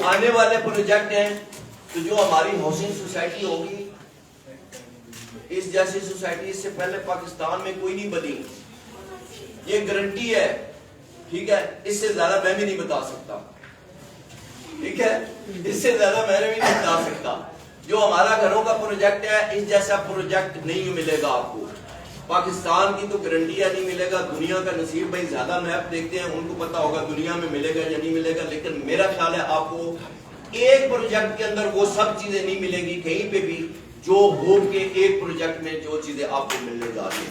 آنے والے پروجیکٹ ہیں, تو جو ہماری ہاؤسنگ سوسائٹی ہوگی, اس جیسی سوسائٹی اس سے پہلے پاکستان میں کوئی نہیں بنی, یہ گارنٹی ہے. ٹھیک ہے, اس سے زیادہ میں بھی نہیں بتا سکتا. ٹھیک ہے, اس سے زیادہ میں بھی نہیں بتا سکتا. جو ہمارا گھروں کا پروجیکٹ ہے اس جیسا پروجیکٹ نہیں ملے گا آپ کو. پاکستان کی تو گارنٹی ہے نہیں ملے گا. دنیا کا نصیر بھائی زیادہ میپ دیکھتے ہیں, ان کو پتا ہوگا دنیا میں ملے گا یا نہیں ملے گا. لیکن میرا خیال ہے آپ کو ایک پروجیکٹ کے اندر وہ سب چیزیں نہیں ملیں گی کہیں پہ بھی جو ہوپ کے ایک پروجیکٹ میں جو چیزیں آپ کو ملنے جا رہی ہیں.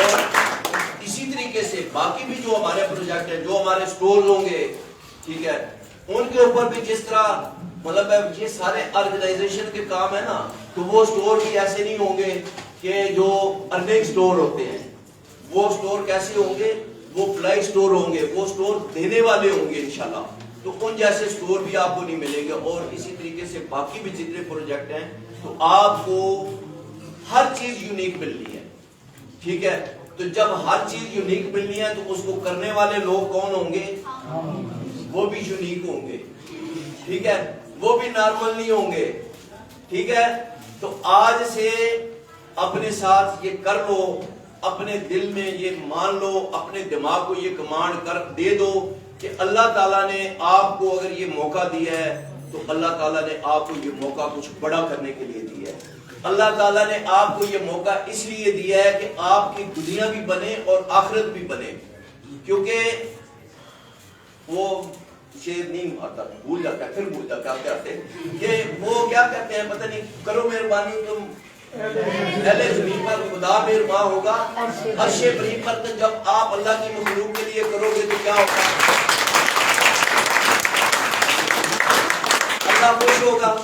اور اسی طریقے سے باقی بھی جو ہمارے پروجیکٹ ہیں, جو ہمارے سٹورز ہوں گے, ٹھیک ہے, ان کے اوپر بھی جس طرح مطلب یہ سارے آرگنائزیشن کے کام ہے نا, تو وہ سٹور بھی ایسے نہیں ہوں گے کہ جو ارننگ سٹور ہوتے ہیں. وہ سٹور کیسے ہوں گے, وہ فلائی سٹور ہوں گے, وہ سٹور دینے والے ہوں گے انشاءاللہ. تو ان جیسے سٹور بھی آپ کو نہیں ملیں گے. اور اسی طریقے سے باقی بھی جتنے پروجیکٹ ہیں تو آپ کو ہر چیز یونیک ملنی ہے. ٹھیک ہے, تو جب ہر چیز یونیک ملنی ہے تو اس کو کرنے والے لوگ کون ہوں گے؟ وہ بھی یونیک ہوں گے. ٹھیک ہے, وہ بھی نارمل نہیں ہوں گے. ٹھیک ہے, تو آج سے اپنے ساتھ یہ کر لو, اپنے دل میں یہ مان لو, اپنے دماغ کو یہ کمانڈ کر دے دو کہ اللہ تعالیٰ نے آپ کو اگر یہ موقع دیا ہے تو اللہ تعالیٰ نے آپ کو یہ موقع کچھ بڑا کرنے کے لیے دیا ہے. اللہ تعالیٰ نے آپ کو یہ موقع اس لیے دیا ہے کہ آپ کی دنیا بھی بنے اور آخرت بھی بنے. کیونکہ وہ شیر نہیں آتا, بھول جاتا ہے, پھر بھول جاتا ہے. کیا کہتے ہیں یہ وہ کیا کہتے ہیں پتہ نہیں, کرو مہربانی تم پہلے زمین پر خدا مہربان ہوگا, عرش بری پر. جب آپ اللہ کی مخلوق کے لیے کرو گے تو کیا ہوگا؟ اللہ خوش ہوگا,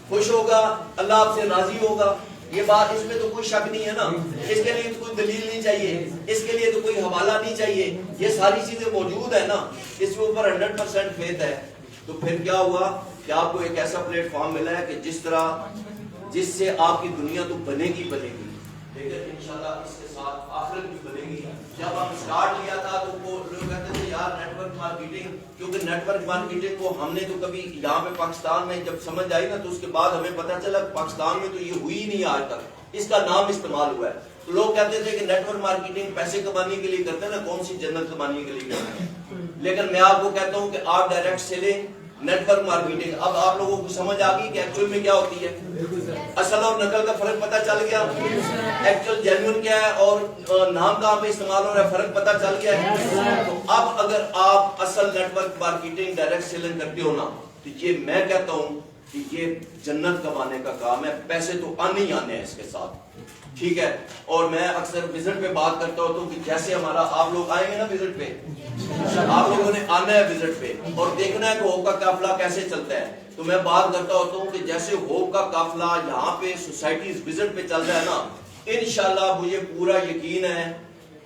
خوش ہوگا, اللہ آپ سے راضی ہوگا. یہ بات اس میں تو کوئی شک نہیں ہے نا. اس کے لیے تو کوئی دلیل نہیں چاہیے, اس کے لیے تو کوئی حوالہ نہیں چاہیے. یہ ساری چیزیں موجود ہیں نا, اس کے اوپر 100% فیتھ ہے. تو پھر کیا ہوا کہ آپ کو ایک ایسا پلیٹ فارم ملا ہے کہ جس سے آپ کی دنیا تو بنے گی بنے گی, لیکن انشاءاللہ اس کے ساتھ آخرت بھی بنے گی. جب ہم سٹارٹ لیا تھا تو وہ لوگ کہتے تھے یار نیٹ ورک مارکیٹنگ, کیونکہ نیٹ ورک مارکیٹنگ کو ہم نے تو کبھی یہاں پہ پاکستان میں جب سمجھ آئی نا تو اس کے بعد ہمیں پتا چلا پاکستان میں تو یہ ہوئی نہیں آج تک, اس کا نام استعمال ہوا ہے. تو لوگ کہتے تھے کہ نیٹ ورک مارکیٹنگ پیسے کمانے کے لیے کرتے ہیں نا, کون سی جنت کمانے کے لیے کرتے ہیں. لیکن میں آپ کو کہتا ہوں کہ آپ ڈائریکٹ سیلنگ, نیٹ ورک مارکیٹنگ, اب آپ لوگوں کو سمجھ آ گئی کہ ایکچوئل میں کیا ہوتی ہے. اصل اور نقل کا فرق پتہ چل گیا, ایکچوئل جینوئن کیا ہے اور نام کہاں پہ استعمال ہو رہا ہے فرق پتہ چل گیا ہے. تو اب اگر آپ اصل net work marketing direct selling کرتے ہو نا, تو یہ میں کہتا ہوں کہ یہ جنت کمانے کا کام ہے، پیسے تو آنے ہی آنے ہیں اس کے ساتھ، ٹھیک ہے. اور میں اکثر وزٹ پہ بات کرتا ہوتا ہوں کہ جیسے ہمارا آپ لوگ آئیں گے نا وزٹ پہ، آپ لوگوں نے آنا ہے وزٹ پہ اور دیکھنا ہے کہ ہوپ کا قافلہ کیسے چلتا ہے. تو میں بات کرتا ہوتا ہوں کہ جیسے ہوپ کا قافلہ یہاں پہ سوسائٹیز وزٹ پہ چل رہا ہے نا، انشاءاللہ مجھے پورا یقین ہے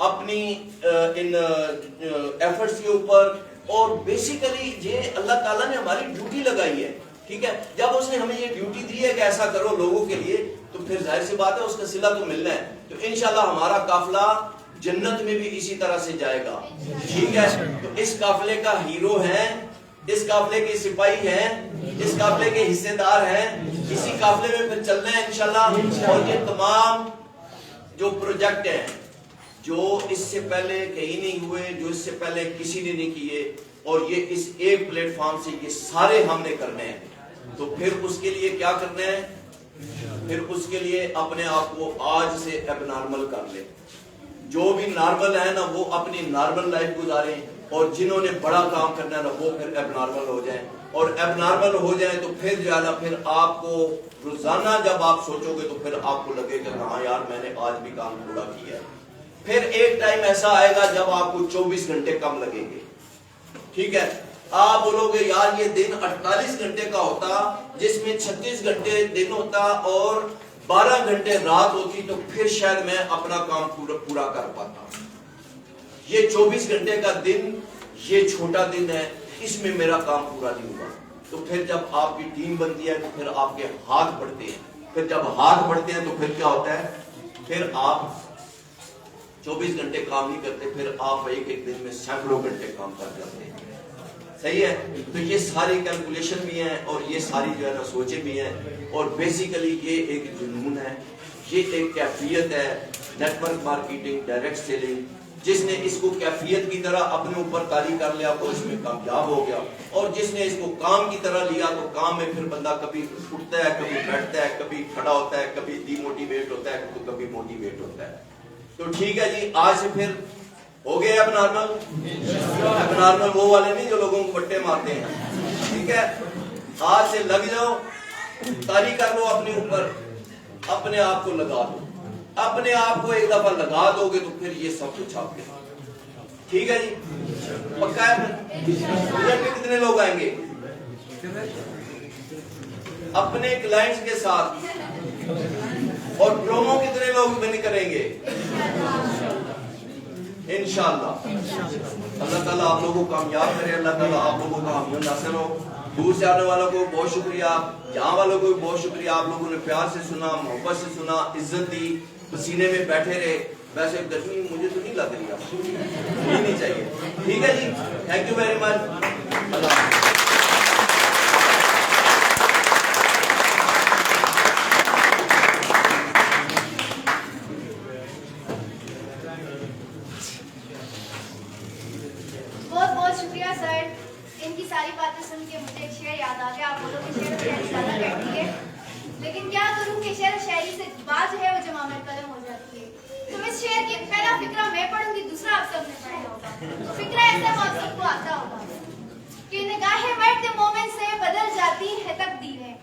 اپنی ان ایفرٹس کے اوپر. اور بیسیکلی یہ اللہ تعالیٰ نے ہماری ڈیوٹی لگائی ہے، ٹھیک ہے. جب اس نے ہمیں یہ ڈیوٹی دی ہے کہ ایسا کرو لوگوں کے لیے، تو پھر ظاہر سی بات ہے اس کا صلہ تو ملنا ہے. تو انشاءاللہ ہمارا قافلہ جنت میں بھی اسی طرح سے جائے گا، ٹھیک ہے. تو اس قافلے کا ہیرو ہیں، اس قافلے کے سپاہی ہیں، اس قافلے کے حصے دار ہیں، اسی قافلے میں پھر چلنا ہے انشاءاللہ. اور یہ تمام جو پروجیکٹ ہیں جو اس سے پہلے کہیں نہیں ہوئے، جو اس سے پہلے کسی نے نہیں کیے، اور یہ اس ایک پلیٹ فارم سے یہ سارے ہم نے کرنے ہیں. تو پھر اس کے لیے کیا کرنا ہے؟ پھر اس کے لیے اپنے آپ کو آج سے اب نارمل کر لیں. جو بھی نارمل ہے نا وہ اپنی نارمل لائف گزاریں، اور جنہوں نے بڑا کام کرنا ہے نا وہ پھر اب نارمل ہو جائیں. اور اب نارمل ہو جائیں تو پھر جو ہے نا پھر آپ کو روزانہ جب آپ سوچو گے تو پھر آپ کو لگے گا ہاں یار میں نے آج بھی کام پورا کیا ہے. پھر ایک ٹائم ایسا آئے گا جب آپ کو 24 گھنٹے کم لگیں گے، ٹھیک ہے. آپ بولو گے یار یہ دن 48 گھنٹے کا ہوتا جس میں 36 گھنٹے دن ہوتا اور 12 گھنٹے رات ہوتی تو پھر شاید میں اپنا کام پورا کر پاتا. یہ 24 گھنٹے کا دن یہ چھوٹا دن ہے، اس میں میرا کام پورا نہیں ہوا. تو پھر جب آپ کی ٹیم بنتی ہے تو پھر آپ کے ہاتھ بڑھتے ہیں. پھر جب ہاتھ بڑھتے ہیں تو پھر کیا ہوتا ہے؟ پھر آپ 24 گھنٹے کام نہیں کرتے، پھر آپ ایک ایک دن میں سینکڑوں گھنٹے کام کر جاتے ہیں. صحیح ہے. تو یہ ساری کیلکولیشن بھی ہیں اور یہ ساری جو ہے نا سوچیں بھی ہیں. اور بیسیکلی یہ ایک جنون ہے، یہ ایک کیفیت ہے. Net work marketing, direct selling, جس نے اس کو کیفیت کی طرح اپنے اوپر کاری کر لیا وہ اس میں کامیاب ہو گیا. اور جس نے اس کو کام کی طرح لیا تو کام میں پھر بندہ کبھی اٹھتا ہے، کبھی بیٹھتا ہے، کبھی کھڑا ہوتا ہے، کبھی ڈی موٹیویٹ ہوتا ہے تو کبھی موٹیویٹ ہوتا ہے. تو ٹھیک ہے جی، آج سے پھر ہو گئے اب نارمل. اب نارمل وہ والے نہیں جو لوگوں کو بٹے مارتے ہیں، ٹھیک ہے. آج سے لگ جاؤ، تاری کر لو اپنے اوپر، اپنے آپ کو لگا دو. اپنے آپ کو ایک دفعہ لگا دو گے تو پھر یہ سب کچھ آپ کے ساتھ، ٹھیک ہے جی. پکا ہے. پھر کتنے لوگ آئیں گے اپنے کلائنٹس کے ساتھ؟ اور پرومو کتنے لوگ ون کریں گے انشاءاللہ؟ اللہ تعالیٰ آپ لوگوں کو کامیاب کرے، اللہ تعالیٰ آپ لوگوں کا حامی ناصر ہو. دور سے آنے والوں کو بہت شکریہ، یہاں والوں کو بھی بہت شکریہ. آپ لوگوں نے پیار سے سنا، محبت سے سنا، عزت دی، پسینے میں بیٹھے رہے. ویسے گرمی مجھے تو نہیں لگ رہی، آپ یہ نہیں چاہیے، ٹھیک ہے جی. Thank you very much. اللہ حافظ. لیکن کیا کروں کہ شعر و شاعری سے بات جو ہے وہ جمع میں قلم ہو جاتی ہے. تو اس شعر کی پہلا فقرہ میں پڑھوں گی، دوسرا آپ سب نے پڑھنا ہوگا. فقرہ ایسا آپ سب کو آتا ہوگا کہ نگاہ مرد مومن سے بدل جاتی ہے تقدیریں.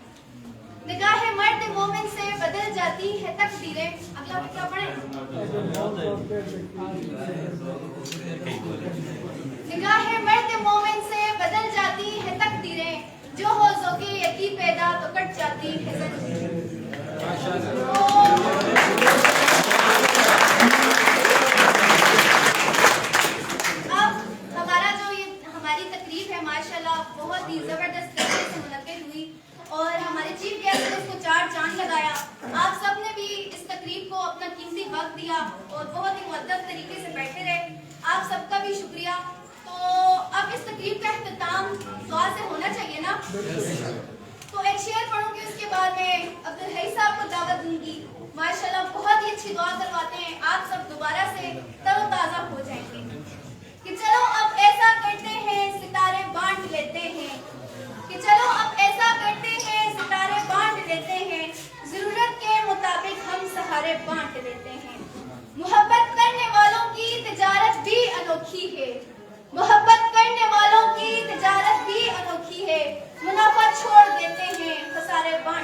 نگاہ مرد مومن سے بدل جاتی ہے تقدیریں. اگلا فقرہ پڑھیں. نگاہ مرد مومن سے بدل جاتی ہے تقدیریں، جو ہو ذوق یقی پیدا تو کٹ جاتی ہے زنجیریں. اب ہمارا جو یہ ہماری تقریب ہے ماشاءاللہ بہت ہی زبردست طریقے سے منعقد ہوئی اور ہمارے چیف گیسٹ نے اس کو 4 چاند لگایا. آپ سب نے بھی اس تقریب کو اپنا قیمتی وقت دیا اور بہت ہی مؤدب طریقے سے بیٹھے رہے. آپ سب کا بھی شکریہ. تو اب اس تقریب کا اختتام دعا سے ہونا چاہیے نا. تو ایک شعر پڑھوں گی، اس کے بعد میں عبدالحی صاحب کو دعوت دوں گی. ماشاءاللہ بہت ہی اچھی دعا کرواتے ہیں. آپ سب دوبارہ سے تر و تازہ ہو جائیں گے. کہ چلو اب ایسا کرتے ہیں ستارے بانٹ لیتے ہیں. کہ چلو اب ایسا کرتے ہیں ستارے بانٹ لیتے ہیں. ضرورت کے مطابق ہم سہارے بانٹ لیتے ہیں. محبت کرنے والوں کی تجارت بھی انوکھی ہے. محبت کرنے والوں کی تجارت بھی انوکھی ہے. منافع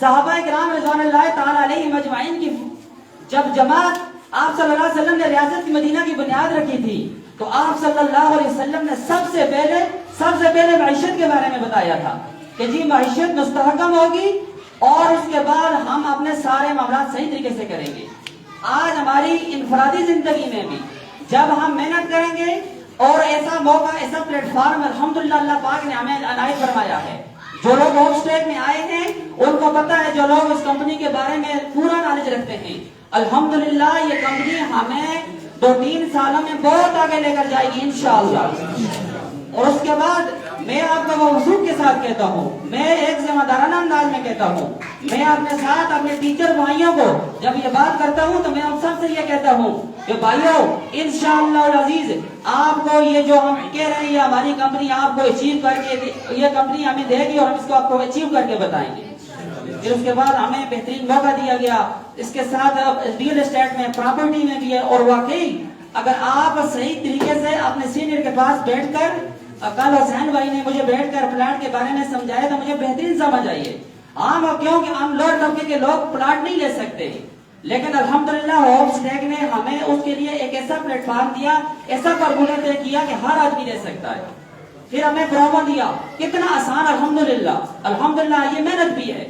صحابہ کرام رضوان اللہ تعالی علیہم اجمعین کی جب جماعت آپ صلی اللہ علیہ وسلم نے ریاست مدینہ کی بنیاد رکھی تھی تو آپ صلی اللہ علیہ وسلم نے سب سے پہلے معیشت کے بارے میں بتایا تھا کہ جی معیشت مستحکم ہوگی اور اس کے بعد ہم اپنے سارے معاملات صحیح طریقے سے کریں گے. آج ہماری انفرادی زندگی میں بھی جب ہم محنت کریں گے اور ایسا موقع ایسا پلیٹ فارم الحمدللہ اللہ پاک نے ہمیں عنایت فرمایا ہے. جو لوگ ہوم اسٹے میں آئے ہیں ان کو پتا ہے, جو لوگ اس کمپنی کے بارے میں پورا نالج رکھتے ہیں, الحمدللہ یہ کمپنی ہمیں 2-3 سالوں میں بہت آگے لے کر جائے گی انشاءاللہ. اور اس کے بعد میں آپ کو وثوق کے ساتھ کہتا ہوں, میں ایک ذمہ دارانہ انداز میں کہتا ہوں, میں اپنے ساتھ اپنے ٹیچر بھائیوں کو جب یہ بات کرتا ہوں تو میں ان سب سے یہ کہتا ہوں کہ بھائیوں انشاءاللہ العزیز آپ کو یہ جو ہم کہہ رہے ہیں یہ ہماری کمپنی آپ کو اچیو کر کے, یہ کمپنی ہمیں دے گی اور ہم اس کو آپ کو اچیو کر کے بتائیں گے. پھر اس کے بعد ہمیں بہترین موقع دیا گیا, اس کے ساتھ ریئل اسٹیٹ میں پراپرٹی میں بھی ہے. اور واقعی اگر آپ صحیح طریقے سے اپنے سینئر کے پاس بیٹھ کر, کل حسین بھائی نے مجھے بیٹھ کر پلاٹ کے بارے میں سمجھایا تو مجھے بہترین سمجھ آئی ہے. کیونکہ ہم لوور طبقے کے لوگ پلاٹ نہیں لے سکتے, لیکن الحمدللہ ہوم اسٹے نے ہمیں اس کے لیے ایک ایسا پلیٹ فارم دیا, ایسا فارمولہ طے کیا کہ ہر آدمی لے سکتا ہے. پھر ہمیں پرومو دیا, کتنا آسان الحمدللہ یہ محنت بھی ہے,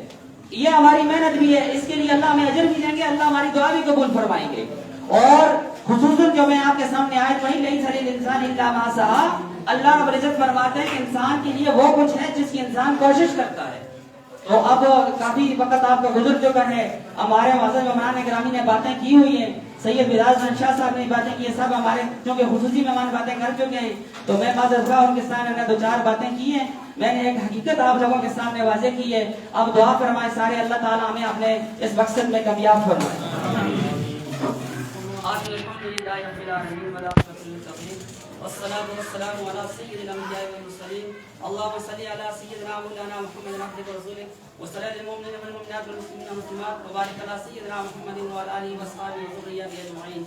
یہ ہماری محنت بھی ہے, اس کے لیے اللہ ہمیں اجر بھی دیں گے, اللہ ہماری دعا بھی قبول فرمائیں گے. اور خصوصاً جو میں آپ کے سامنے آیت وہی لیس للانسان الا ما سعى, اللہ رب العزت فرماتے ہیں کہ انسان کے لیے وہ کچھ ہے جس کی انسان کوشش کرتا ہے. تو اب کافی وقت آپ کا گزر چکا ہے, ہمارے معزز مہمان گرامی نے باتیں کی ہوئی ہیں, سید بیدار حسین شاہ صاحب نے باتیں کی ہیں, سب ہمارے چونکہ خصوصی مہمان باتیں کر چکے ہیں تو میں معذرت خواہ ان کے سامنے 2-4 باتیں کی ہیں. میں نے ایک حقیقت آپ لوگوں کے سامنے واضح کی ہے. اب دعا فرمائیں سارے, اللہ تعالیٰ ہمیں اپنے اس مقصد میں کامیاب فرمائے. والصلاة والسلام على سيد الأنبياء والمرسلين اللهم صل على سيدنا مولانا محمد عبدك ورسولك وصلاة المؤمنين والمؤمنات والمسلمين والمسلمات وبارك على سيدنا محمد وعلى آله وصحبه وذريته أجمعين.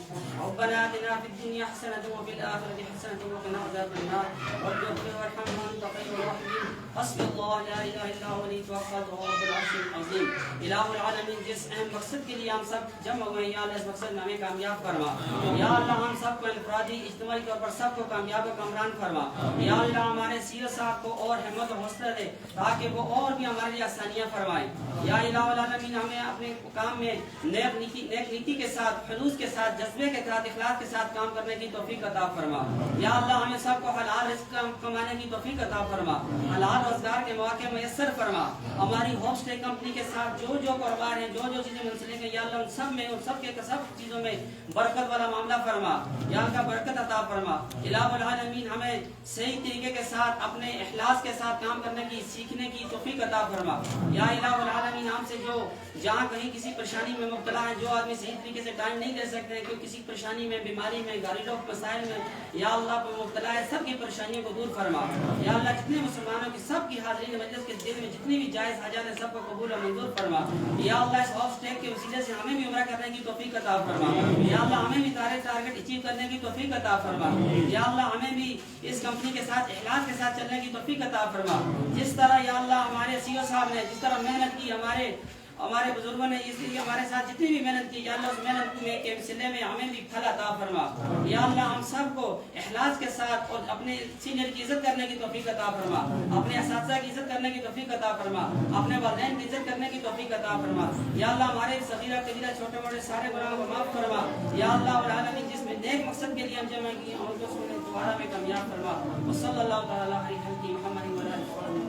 ربنا آتنا في الدنيا حسنة وفي الآخرة حسنة وقنا عذاب النار رب اغفر وارحم وأنت خير الراحمين. حسبي الله لا إله إلا هو عليه توكلت وهو رب العرش العظيم. الہ العالمین جس اہم مقصد کے لیے ہم سب جمع ہوئے ہیں یا اللہ اس مقصد میں ہمیں کامیاب فرما. یا اللہ ہم سب کو انفرادی اجتماعی طور پر سب کو کامیاب و کامران فرما. یا اللہ ہمارے سیر صاحب کو اور ہمت و حوصلہ دے تاکہ وہ اور بھی ہمارے لیے آسانیاں فرمائیں. یا الہ العالمین ہمیں اپنے کام میں نیک نیتی کے ساتھ, خلوص کے ساتھ, جذبے کے ساتھ, اخلاص کے ساتھ کام کرنے کی توفیق عطا فرما. یا اللہ ہمیں سب کو حلال رزق کمانے کی توفیق عطا فرما, حلال روزگار کے مواقع میسر فرما. ہماری ہوم اسٹے کمپنی کے ساتھ جو کاروبار ہیں, جو چیزیں منسلک ہیں, یا اللہ ان سب میں, ان سب کے سب چیزوں میں برکت والا معاملہ فرما. یا اللہ کا برکت عطا فرما. الہ العالمین ہمیں صحیح طریقے کے ساتھ اپنے اخلاص کے ساتھ کام کرنے کی, سیکھنے کی توفیق عطا فرما. یا الہ العالمین ہم سے جو جہاں کہیں کسی پریشانی میں مبتلا ہیں, جو آدمی صحیح طریقے سے ٹائم نہیں دے سکتے ہیں, کسی پریشانی میں, بیماری میں, گھریلو مسائل میں یا اللہ پر مبتلا ہے, سب کی پریشانیوں کو دور فرما. یا اللہ جتنے مسلمانوں کی سب کی حاضرین مجلس کے دل میں جتنی بھی جائز حاجات ہیں سب کو قبول و منظور فرما. یا اللہ اس ہاؤس ٹیک کے وسیلے سے ہمیں بھی عمرہ کرنے کی توفیق عطا فرما. یا اللہ ہمیں بھی ٹارگٹ اچیو کرنے کی توفیق عطا فرما. یا اللہ ہمیں بھی اس کمپنی کے ساتھ اخلاص کے ساتھ چلنے کی توفیق عطا فرما. جس طرح یا اللہ ہمارے سی او صاحب نے جس طرح محنت کی, ہمارے بزرگوں نے اس لیے ہمارے ساتھ جتنی بھی محنت کی, یا اللہ اس محنت میں کے سلے میں ہمیں بھی پھل عطا فرما. یا اللہ ہم سب کو اخلاص کے ساتھ اور اپنے سینئر کی عزت کرنے کی توفیق عطا فرما, اپنے اساتذہ کی عزت کرنے کی توفیق عطا فرما, اپنے والدین کی عزت کرنے کی توفیق عطا فرما. یا اللہ ہمارے صغیرہ کبیرہ چھوٹے موٹے سارے گناہوں کو معاف فرما. یا اللہ العالمین جس میں نیک مقصد کے لیے ہم جمع کیے اور جو سنے دوبارہ میں کامیاب فرما. وصلی اللہ تعالی علیہ محمد و علی آلہ.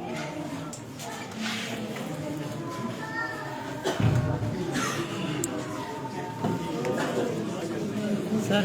سر